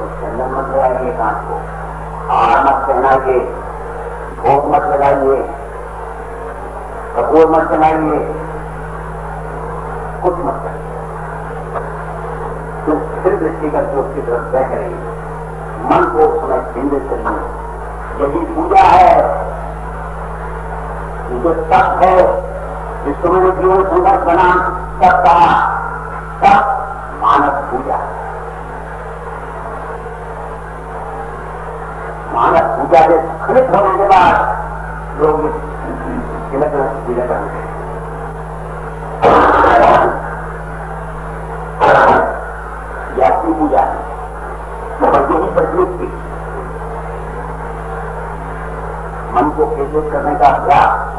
उसके अंदर मत लगाइए कांच को, हार मत पहनाइए, भोग मत लगाइए, कपूर मत बनाइए, कुछ मत करिए। तो फिर दृष्टि करके उसकी तरफ बह रही, मन को उसमें केंद्रित करिए। यही पूजा है, जो तप है, जिसको मैंने जीवन संघर्ष बना तब कहा, तब मानस पूजा। मानस पूजा से स्खलित होने के बाद लोग तिलक पूजा करेंगे। यात्री पूजा और यही प्रवृत्ति मन को केंद्रित करने का अभ्यास,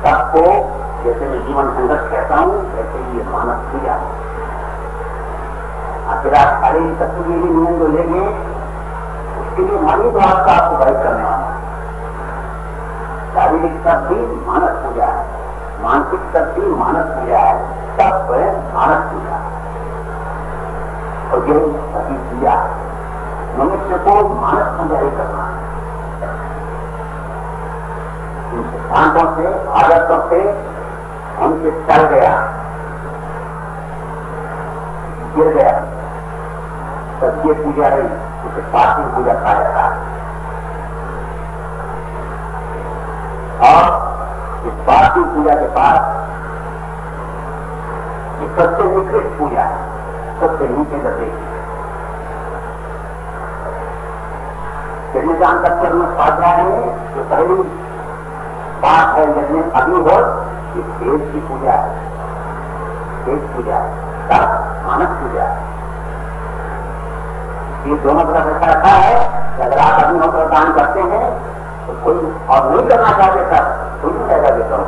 सबको जैसे मैं जीवन संघर्ष कहता हूं वैसे ये मानस पूजा। आखिर आप शारीरिक तत्व के लिए नियम जो लेंगे उसके लिए मन ही तो आपको गाइड करने वाला है। शारीरिक तत्व भी मानस पूजा है, मानसिक तत्व भी मानस पूजा है, तत्व है मानस पूजा। और यही सभी पूजा मनुष्य को मानस पूजा ही करना है। इन सिद्धांतों से, आदतों से उनसे चल गया, गिर गया, तब ये पूजा रही, उसे पार्थिव पूजा कहा जाता है। और इस पार्थिव पूजा के बाद ये सबसे निकृष्ट पूजा है, सबसे नीचे दर्जे की। निजाम तत्व में स्वाध्याय में जो पहली बात है, यज्ञ अभी हो, ये देव की पूजा है, देव पूजा है, तब मानस पूजा है। ये दोनों तरफ ऐसा रखा है कि अगर आप अग्निहोत्र दान करते हैं तो कोई और नहीं करना चाहते तब कोई भी पैदा देता हूं,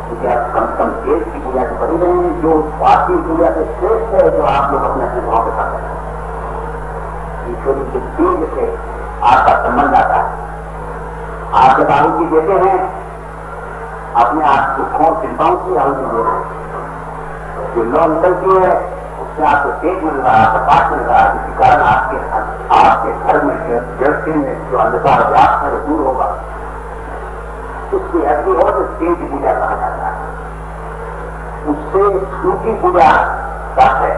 क्योंकि आप कम से कम देव की पूजा से बनी रहे हैं, जो पार्थिव पूजा से श्रेष्ठ है, जो आप लोग अपने अपने भाव के साथ करते हैं। ईश्वरी के तेज से आपका संबंध आता है। आप जब आहुति देते हैं अपने आप दुखों चिंताओं की आहुति दे रहे हैं, जो लौ निकलती है उससे आपको तेज मिल रहा है, प्रकाश मिल रहा है, जिसके कारण आपके घर में गृहस्थी में जो अंधकार व्याप्त है वो दूर होगा। उसकी ऐसी हो तो तेज पूजा कहा जाता है। उससे सूखी पूजा का है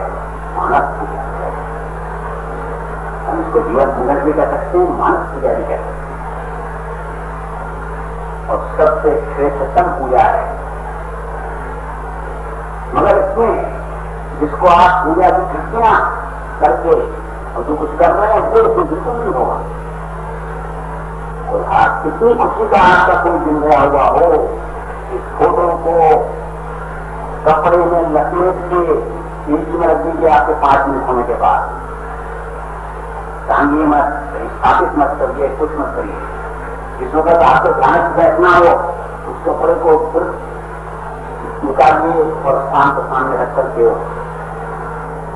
मानस पूजा। हम इसको जीवन संघर्ष भी कह सकते हैं, मानस पूजा भी कह सकते हैं। और सबसे श्रेष्ठतम पूजा है, मगर इसमें जिसको आप पूजा की कृतियां करके और जो कुछ कर रहे हैं वो बिल्कुल नहीं होगा। और आप कितनी खुशी का आपका कोई दिन गया हुआ हो, इस फोटो को कपड़े में लपेट के बीच में रख दीजिए आपके 5 मिनट होने के बाद, टांगिए मत, स्थापित मत करिए, कुछ मत करिए। जिस वक्त आपको ध्यान से बैठना हो उस कपड़े को फिर निकालिए और स्थान को सामने रख करके हो।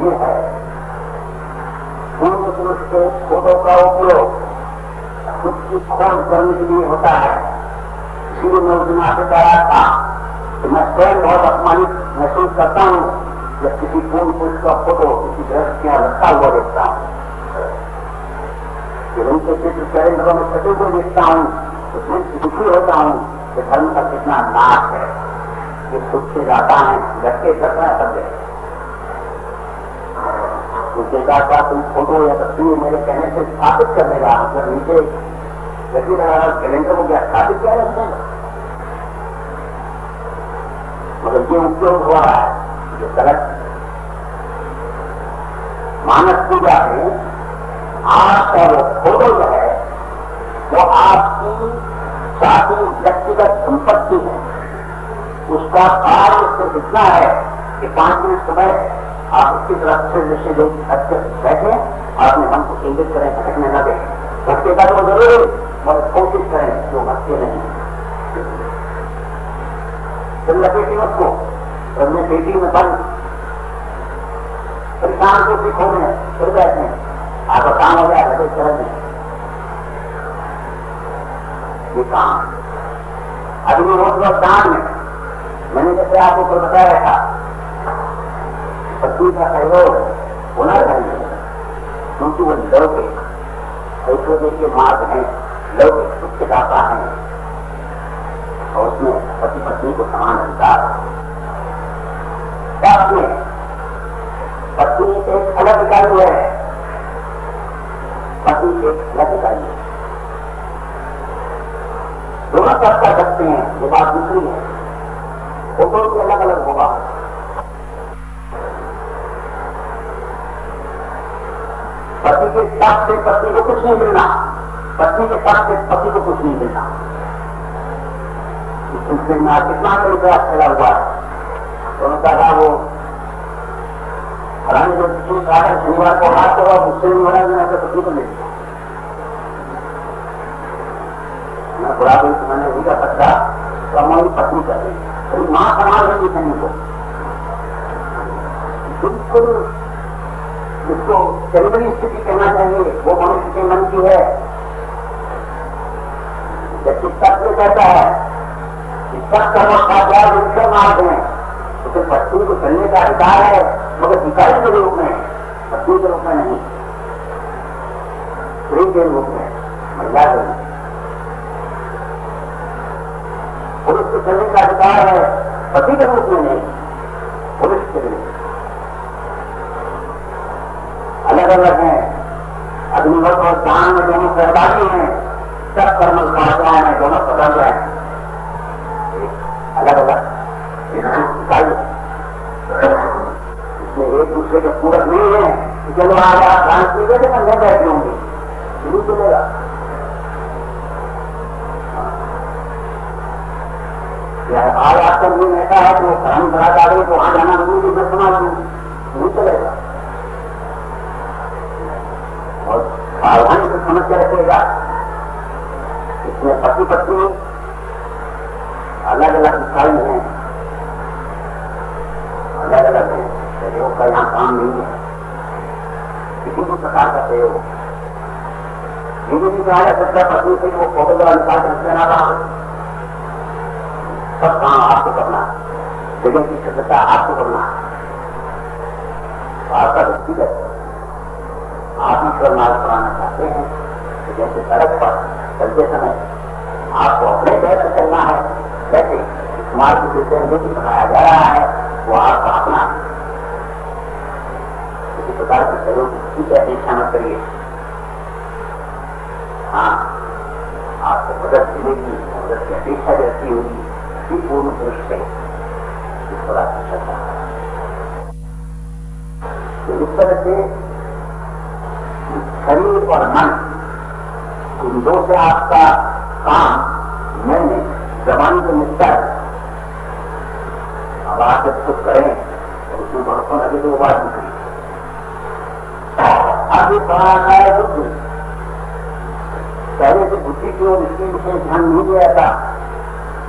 ये है पूर्व पुरुष के फोटो का उपयोग खुद की खोज करने के लिए होता है। इसीलिए मैं उस दिन आपसे कह रहा था कि मैं स्वयं बहुत अपमानित महसूस करता हूँ जब किसी पूर्व पुरुष का फोटो किसी ग्रस्त के यहाँ रखा हुआ देखता हूँ, जब उनके चित्र कैलेंडरों में छपे हुए देखता हूँ तो फिर दुखी होता हूँ कि धर्म का कितना नाश है। ये खुद से जाता है, घर के घर में सब है। उसके साथ साथ कोई फोटो या तस्वीर मेरे कहने से स्थापित कर देगा, मतलब नीचे गति लगा कैलेंडर को क्या स्थापित किया जाता है, मगर ये उपयोग हो रहा है जो गलत। मानस पूजा में आपका वो फोटो जो है वो आपकी साथी व्यक्तिगत संपत्ति है। उसका कार्य सिर्फ इतना है कि 5 मिनट समय आप उसकी तरफ से दृष्टि बैठे और अपने मन को केंद्रित करें, भटकने न दें। भटकेगा तो जरूर, मगर कोशिश करें कि वो भटके नहीं। फिर लपेटी उसको, अपने पेटी में बंद, परेशान को सीखो में फिर बैठे, आपका काम हो गया लपेट चरण में। ये काम अभी रोज दान में मैंने जैसे आपको कल बताया था, पत्नी का सहयोग होना चाहिए, क्योंकि वो लौकिक ऐश्वर्य के मार्ग है, लौकिक सुख के दाता है, और उसमें पति पत्नी को समान अधिकार है। में पत्नी एक अलग इकाई है, पति एक अलग इकाई है, दोनों सब कर सकते हैं। ये बात दूसरी है, वो दोनों अलग अलग होगा। पति के साथ से पत्नी को कुछ नहीं मिलना, पत्नी के साथ से पति को कुछ नहीं मिलना। इस सिलसिले में आज कितना कई प्रयास चला हुआ है। उन्होंने कहा वो हराने जो शनिवार को हाथ करो, मुझसे नहीं बना देना तो पत्नी को मिल गया। मैं बुरा भी मैंने नहीं कर सकता, तो हमारी पत्नी कर रही, मां समान रही सैनिक को बिल्कुल। जिसको केंद्रीय स्थिति कहना चाहिए वो मनुष्य के मन की है। जब चित्ता कहता है चित्ता कर्म का मार्ग है, तो फिर पत्नी को चलने का अधिकार है, मगर इकाई के रूप में, पत्नी के रूप में नहीं, स्त्री के रूप में, महिला के रूप में। पुरुष को चलने का अधिकार है, पति के रूप में नहीं, पुरुष के रूप में। अलग अलग है, अग्निवत और दान में दोनों सहभागी हैं, सब कर्म कांडाएं में दोनों स्वतंत्र हैं, अलग अलग इकाई। इसमें एक दूसरे के पूरक नहीं है कि चलो आज आप डांस नहीं बैठे मैं नहीं बैठी होंगी, शुरू चलेगा। आज आपका नियम ऐसा है कि वो काम करा जा रही तो वहां जाना जरूरी, मैं सुना नहीं चलेगा। और सावधानी से समझ के रखेगा। इसमें पति पत्नी अलग अलग इकाई हैं, अलग अलग है, सहयोग का यहाँ काम नहीं है, किसी भी प्रकार का सहयोग। धीरे धीरे कहा जा सकता है पत्नी से वो फोटो द्वारा निकाल कर देना रहा, सब काम आपको करना, जगह की सभ्यता आपको करना, आपका व्यक्तिगत आप ईश्वर मार्ग बनाना चाहते हैं तो जैसे सड़क पर चलते समय आपको अपने पैर से चलना है, वैसे इस मार्ग के जो भी बनाया जा रहा है वो आपका अपना। किसी प्रकार के सहयोग की अपेक्षा न करिए। हाँ, आपको मदद मिलेगी, मदद की अपेक्षा रहती होगी, पूर्ण पुरुष से इस पर आपकी श्रद्धा है। तो इस तरह से शरीर और मन इन दो से आपका काम मैंने जबान को निपटा है। अब आप जब कुछ करें तो उसमें भरोसा लगे तो वो बात निकली। अभी कहा है बुद्धि, पहले से बुद्धि की ओर इसके विषय ध्यान नहीं दिया था।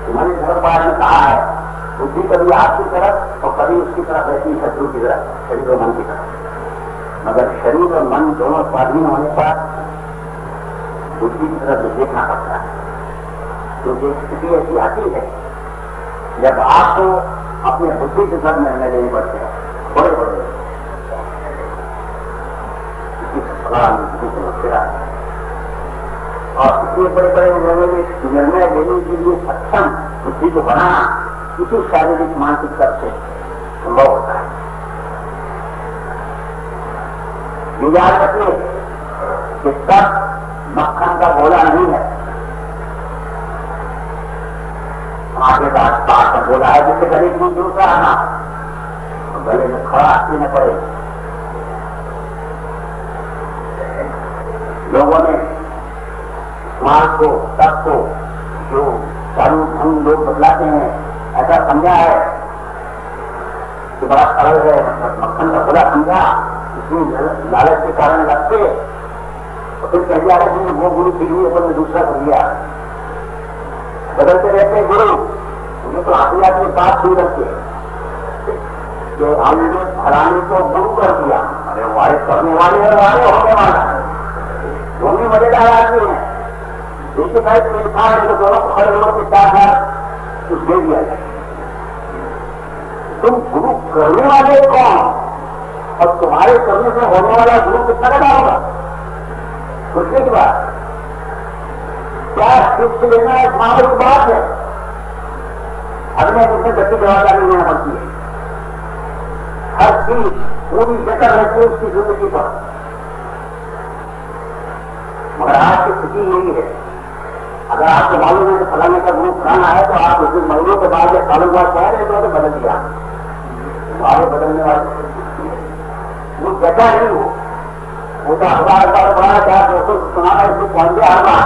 तुम्हारे धर्मपाल ने कहा है बुद्धि कभी आपकी तरफ और कभी उसकी तरफ रहती है, शत्रु की तरफ, शरीर और मन की तरफ। मगर शरीर और मन दोनों स्वाधीन होने पर बुद्धि की तरफ देखना पड़ता है, क्योंकि स्थिति ऐसी आती है जब आपको अपने बुद्धि के साथ निर्णय लेने पड़ते हैं, बड़े बड़े और इतने बड़े बड़े निर्णय लेने के लिए सक्षम बुद्धि को बनाना किसी शारीरिक मानसिक स्तर से संभव होता है। याद रखिए कि सब मक्खन का गोला नहीं है, आगे का पास का गोला है जिससे गले की दूसरा आना और गले में खड़ा देना पड़े। लोगों ने समाज को, सब को जो चालू ढंग लोग बदलाते हैं, ऐसा समझा है तो बड़ा सरल है, मक्खन का खुला समझा, इसलिए लालच के कारण लगते और फिर कह दिया कि वो गुरु फिर अपन ने दूसरा कर दिया। बदलते रहते हैं गुरु, उन्हें तो आते आते बात सुन रखते कि हमने फलाने को गुरु कर दिया। अरे वाले करने वाले और वाले होने वाला दोनों मजेदार आदमी है। देखिए भाई तो दोनों खड़े लोगों के साथ कुछ दे दिया जाए। तुम गुरु करने वाले कौन और तुम्हारे करने से होने वाला गुरु कितना बड़ा होगा? सोचने की बात, क्या शिक्षा लेना एक मामूली बात है। अपने दूसरे गति जवाबदारी लेना पड़ती है। हर चीज पूरी जगह रहती है उसकी जिंदगी पर। मगर आज की स्थिति यही है, अगर आपको मालूम है कि फलाने का गुरु फलाना है तो आप उस महीनों के बाद या सालों बाद कह रहे तो बदल दिया। हमारे बदलने वाले वो जगह नहीं हो, वो तो हजार बड़ा चार दोस्तों से सुना है उसको पहुंच गया हर बार।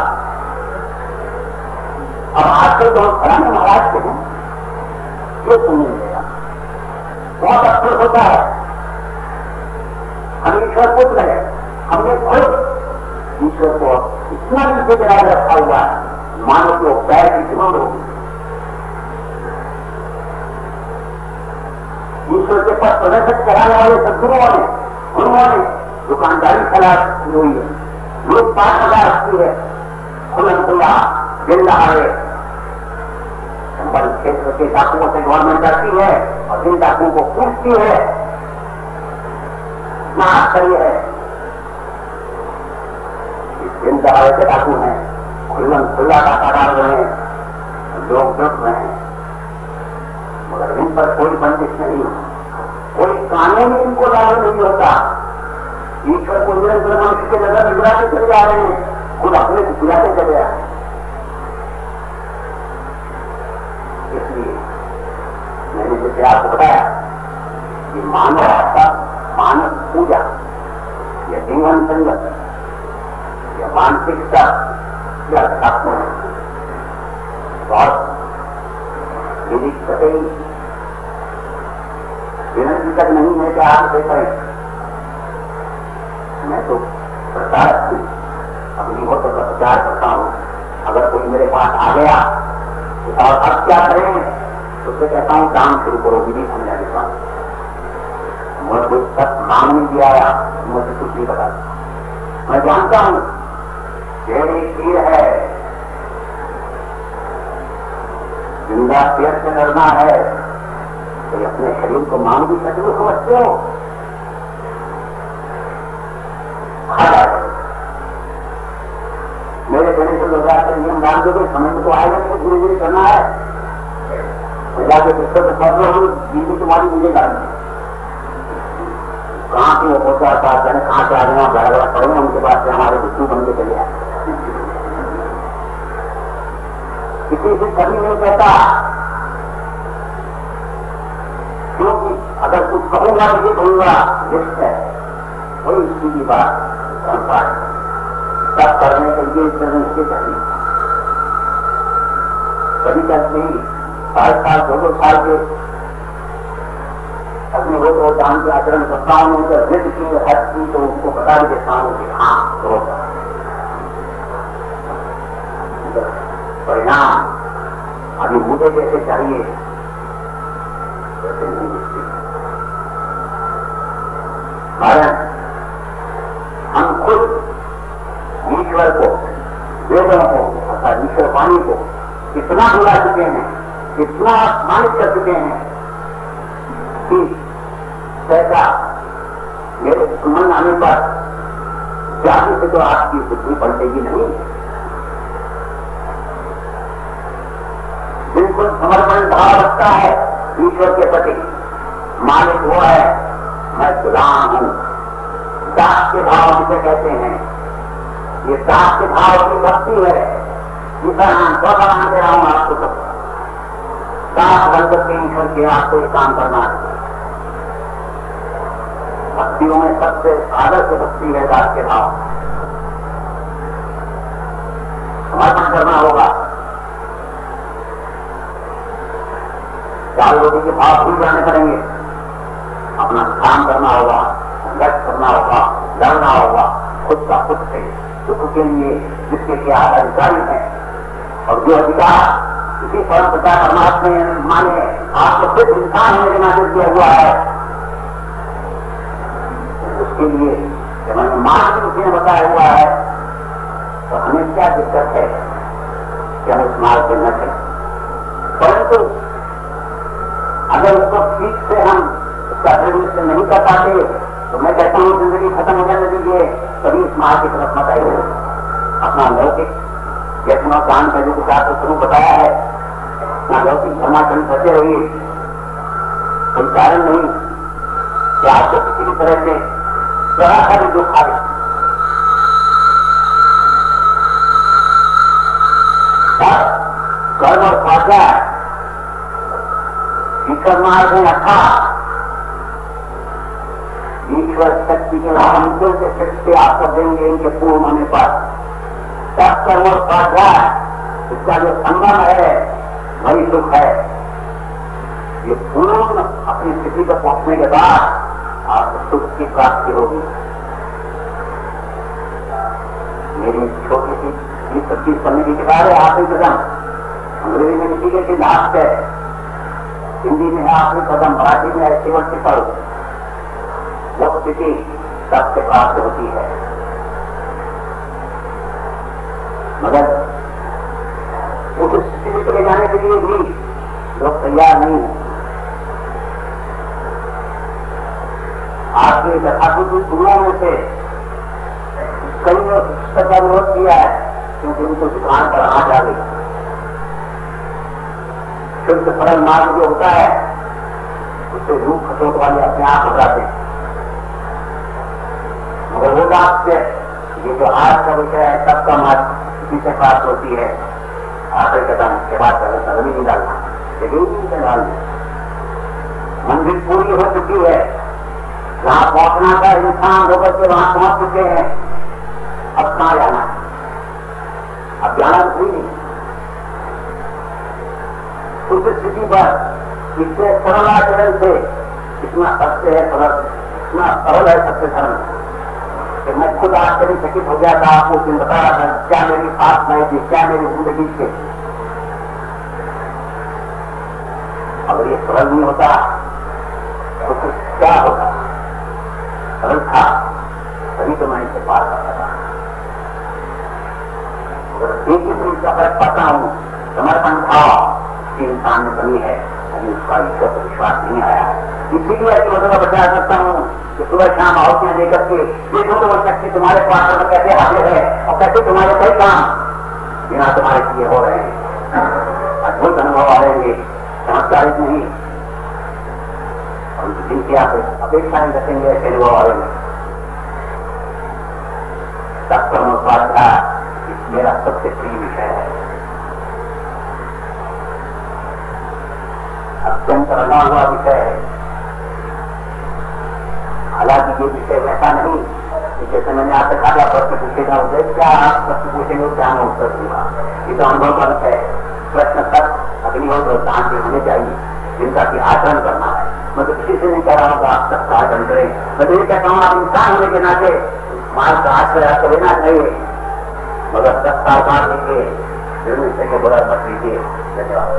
अब आजकल तो हम फलाने महाराज के हैं, ये सुनने मिलेगा बहुत अक्सर होता है। हम ईश्वर पुत्र है, हमने खुद ईश्वर को इतना नीचे गिरा रखा हुआ है, मानो कि वो पैर की जुमन होगी। ईश्वर के पथ प्रदर्शित कराने वाले सदगुरुओं ने, उन्होंने दुकानदारी खराब की हुई है, लोग पाठ लगा रखती है, खुलन खुला मिल रहा है। संबल क्षेत्र के डाकुओं से गवर्नमेंट करती है और जिन डाकुओं को पूछती है, इतना आश्चर्य है। जिन दहाड़े के डाकू हैं, खुल्लन खुल्ला डाका डाल रहे हैं, लोग जुट रहे हैं, मगर इन पर कोई बंदिश नहीं, कोई कानून इनको लागू नहीं होता। ईश्वर को निरंतर मनुष्य के नजर निगरानी चले जा रहे हैं, खुद अपने को बुलाते चले आ रहे हैं। इसलिए मैंने जैसे आपको बताया कि मानव आस्था, मानव पूजा, या जीवन संगत, या मानसिकता, या तत्व और निरीक्षक विनती तक नहीं है कि आप दे करें। मैं तो प्रचार अपनी हो तो प्रचार करता हूं। अगर कोई मेरे पास आ गया और अब क्या करें तो फिर कहता हूं काम शुरू करो, विधि समझाने का। मुझे कोई सच मांग नहीं दिया आया, मुझे कुछ नहीं पता। मैं जानता हूं मेरी खीर है, जिंदा पेट से डरना है तो अपने शरीर को मांग भी सकते हो, समझते हो? मेरे कहने से लोग नियम डाल दोगे, समझ में तो आएगा नहीं, धीरे धीरे करना है। जाके पुस्तक में पढ़ लो, जीवी तुम्हारी मुझे डालनी है। कहाँ की वो होता था, कहाँ से आ गए बड़ा बड़ा पढ़े, उनके बाद से हमारे विष्णु बन के चले आए। किसी से कभी नहीं कहता, क्योंकि अगर कुछ कहूंगा तो ये कहूंगा रिश्त है, वही सीधी बात करता है। सब करने के लिए इसके चाहिए। कभी कहते ही 5 साल 2 साल के अपने वो दान के आचरण करता हूं, जब जिद की हद की तो उनको बता भी देता हूं कि हाँ होगा। परिणाम अभी मुझे जैसे चाहिए वैसे नहीं दिखती। कारण हम खुद ईश्वर को, वेदों को अर्थात ईश्वर वाणी को इतना बुला चुके हैं, इतना अपमानित कर चुके हैं कि ऐसा मेरे सुमन आने पर जाति से तो आपकी बुद्धि पलटेगी नहीं। बिल्कुल समर्पण भाव रखता है ईश्वर के प्रति, मालिक वो है, मैं गुलाम हूं। दास के भाव जिसे कहते हैं, ये दास के भाव की भक्ति है। भगवान दे रहा हूं आपको सब दास बनकर के ईश्वर के आपको एक काम करना है। भक्तियों में सबसे आदर्श भक्ति है दास के भाव। समर्पण करना होगा। दाल रोटी के भाव भूल जाने पड़ेंगे, करना होगा, संघर्ष करना होगा, लड़ना होगा खुद का खुद से सुख के लिए, जिसके क्या अधिकारी है। और जो अधिकार किसी परम पिता परमात्मा ने आपको सिर्फ इंसान होने के नाते दिया हुआ है, उसके लिए जब हमें मार्ग किसी ने बताया हुआ है तो हमें क्या दिक्कत है कि हम उस मार्ग पर न चलें। परंतु अगर उसको ठीक से हम उसका दृढ़ से नहीं कर पाते तो मैं कहता हूँ जिंदगी खत्म हो जाने दीजिए, कभी इस मार्ग की तरफ मत आइए। अपना लौकिक जैसे ज्ञान का जो कुछ आपको शुरू बताया है, अपना लौकिक धर्माचरण करते रहिए। कोई कारण नहीं कि आपको किसी भी तरह से जरा सा भी दुख आए। कर्म और स्वाध्याय ईश्वर मार्ग में रखा, ईश्वर शक्ति के अनुकूल से शक्ति आपको देंगे इनके पूर्ण होने पर। तब कर्म और स्वाध्याय इसका जो संगम है वही सुख है। ये पूर्ण अपनी स्थिति पर पहुंचने के बाद आपको सुख की प्राप्ति होगी। मेरी छोटी सी 20-25 पन्ने की किताब है आखिरी कदम, अंग्रेजी में लिखी गई लास्ट है, हिंदी में है आखिरी कदम, मराठी में है केवल टिप्पण। वो स्थिति सबसे प्राप्त होती है, मगर उस स्थिति को ले जाने के लिए भी लोग तैयार नहीं है। आपके तथाकथित गुरुओं में से कई ने शिक्षा का विरोध किया है क्योंकि उनको दुकान पर आ जा गई। शुद्ध सरल मार्ग जो होता है उससे रूप खटोट वाले अपने आप हो जाते हैं। मगर वो आपसे ये जो आज का विषय है सबका मार्ग इसी से प्राप्त होती है। आखिरी कदम के बाद कदम ही नहीं डालना, लेकिन डालना। मंजिल पूरी हो चुकी है, जहां पहुंचना था इंसान होकर के वहां पहुंच चुके हैं। अब कहां जाना? अब जाना तो कोई नहीं। उस स्थिति पर इससे सरल आचरण से इतना सत्य है, इतना सरल है सत्य धर्म कि मैं खुद आश्चर्यचकित हो गया था। आपको दिन बता रहा था क्या मेरी प्रार्थनाएं थी, क्या मेरी जिंदगी थी। अगर ये सरल नहीं होता तो कुछ क्या होगा? सरल था तभी तो मैं इसे पार करता था। अगर एक ही चीज का फर्क पाता हूं, समर्पण भाव कि इंसान में कमी है, अभी उसका ईश्वर पर विश्वास नहीं आया है। इसीलिए ऐसी वजह बता सकता हूं कि सुबह शाम आहुतियां देकर के देखो तो वो शक्ति तुम्हारे पास में कैसे हाजिर है और कैसे तुम्हारे कई काम बिना तुम्हारे किए हो रहे हैं। अद्भुत अनुभव आएंगे, चमत्कारिक नहीं, और जिनकी आप अपेक्षा नहीं रखेंगे ऐसे अनुभव आएंगे। सत्कर्म स्वाध्याय मेरा सबसे प्रिय विषय है, अत्यंत रंगा हुआ विषय है। हालांकि ये विषय वैसा नहीं कि जैसे मैंने आपसे कहा प्रश्न पूछेगा उसे क्या आप प्रश्न पूछेंगे क्या मैं उत्तर दूंगा। ये तो अनुभव का है। प्रश्न तक अग्निहोत्र शांति होने चाहिए जिनका की आचरण करना है। मैं तो किसी से नहीं कह रहा हूँ आप सबका आचरण करें। मैं तो ये कहता हूँ आप इंसान होने के नाते मार्ग का आश्रय आपको लेना चाहिए, मगर सबका आकार लीजिए, जरूर से बुरा मत लीजिए। धन्यवाद।